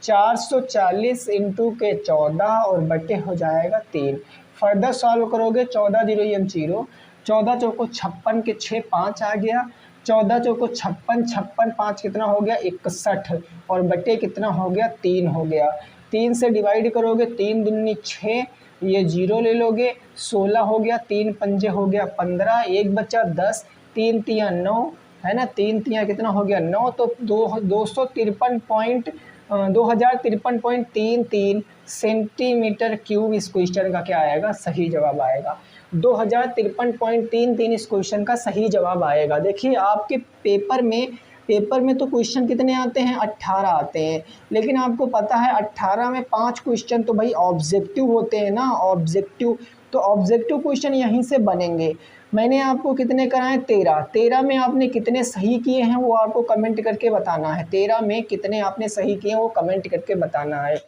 440 इंटू के 14 और बटे हो जाएगा 3। फर्दर सॉल्व करोगे 14 0 एम 0, 14 चौको 56 के 6 5 आ गया, 14 चौको 56, 56 5 कितना हो गया 61, और बटे कितना हो गया 3 हो गया। 3 से डिवाइड करोगे, 3 दूनी 6, ये 0 ले लोगे, 16 हो गया, 3 पंजे हो गया 15, एक बचा 10, 3 तियाँ 9 है ना, 3 तियाँ कितना हो गया 9, तो 2053.33 सेंटीमीटर क्यूब इस क्वेश्चन का क्या आएगा, सही जवाब आएगा। 2053.33 इस क्वेश्चन का सही जवाब आएगा। देखिए आपके पेपर में तो क्वेश्चन कितने आते हैं, 18 आते हैं, लेकिन आपको पता है 18 में 5 क्वेश्चन तो भाई ऑब्जेक्टिव होते हैं ना, ऑब्जेक्टिव, तो ऑब्जेक्टिव क्वेश्चन यहीं से बनेंगे। मैंने आपको कितने कराए 13, 13 में आपने कितने सही किए हैं वो आपको कमेंट करके बताना है, 13 में कितने आपने सही किए हैं वो कमेंट करके बताना है।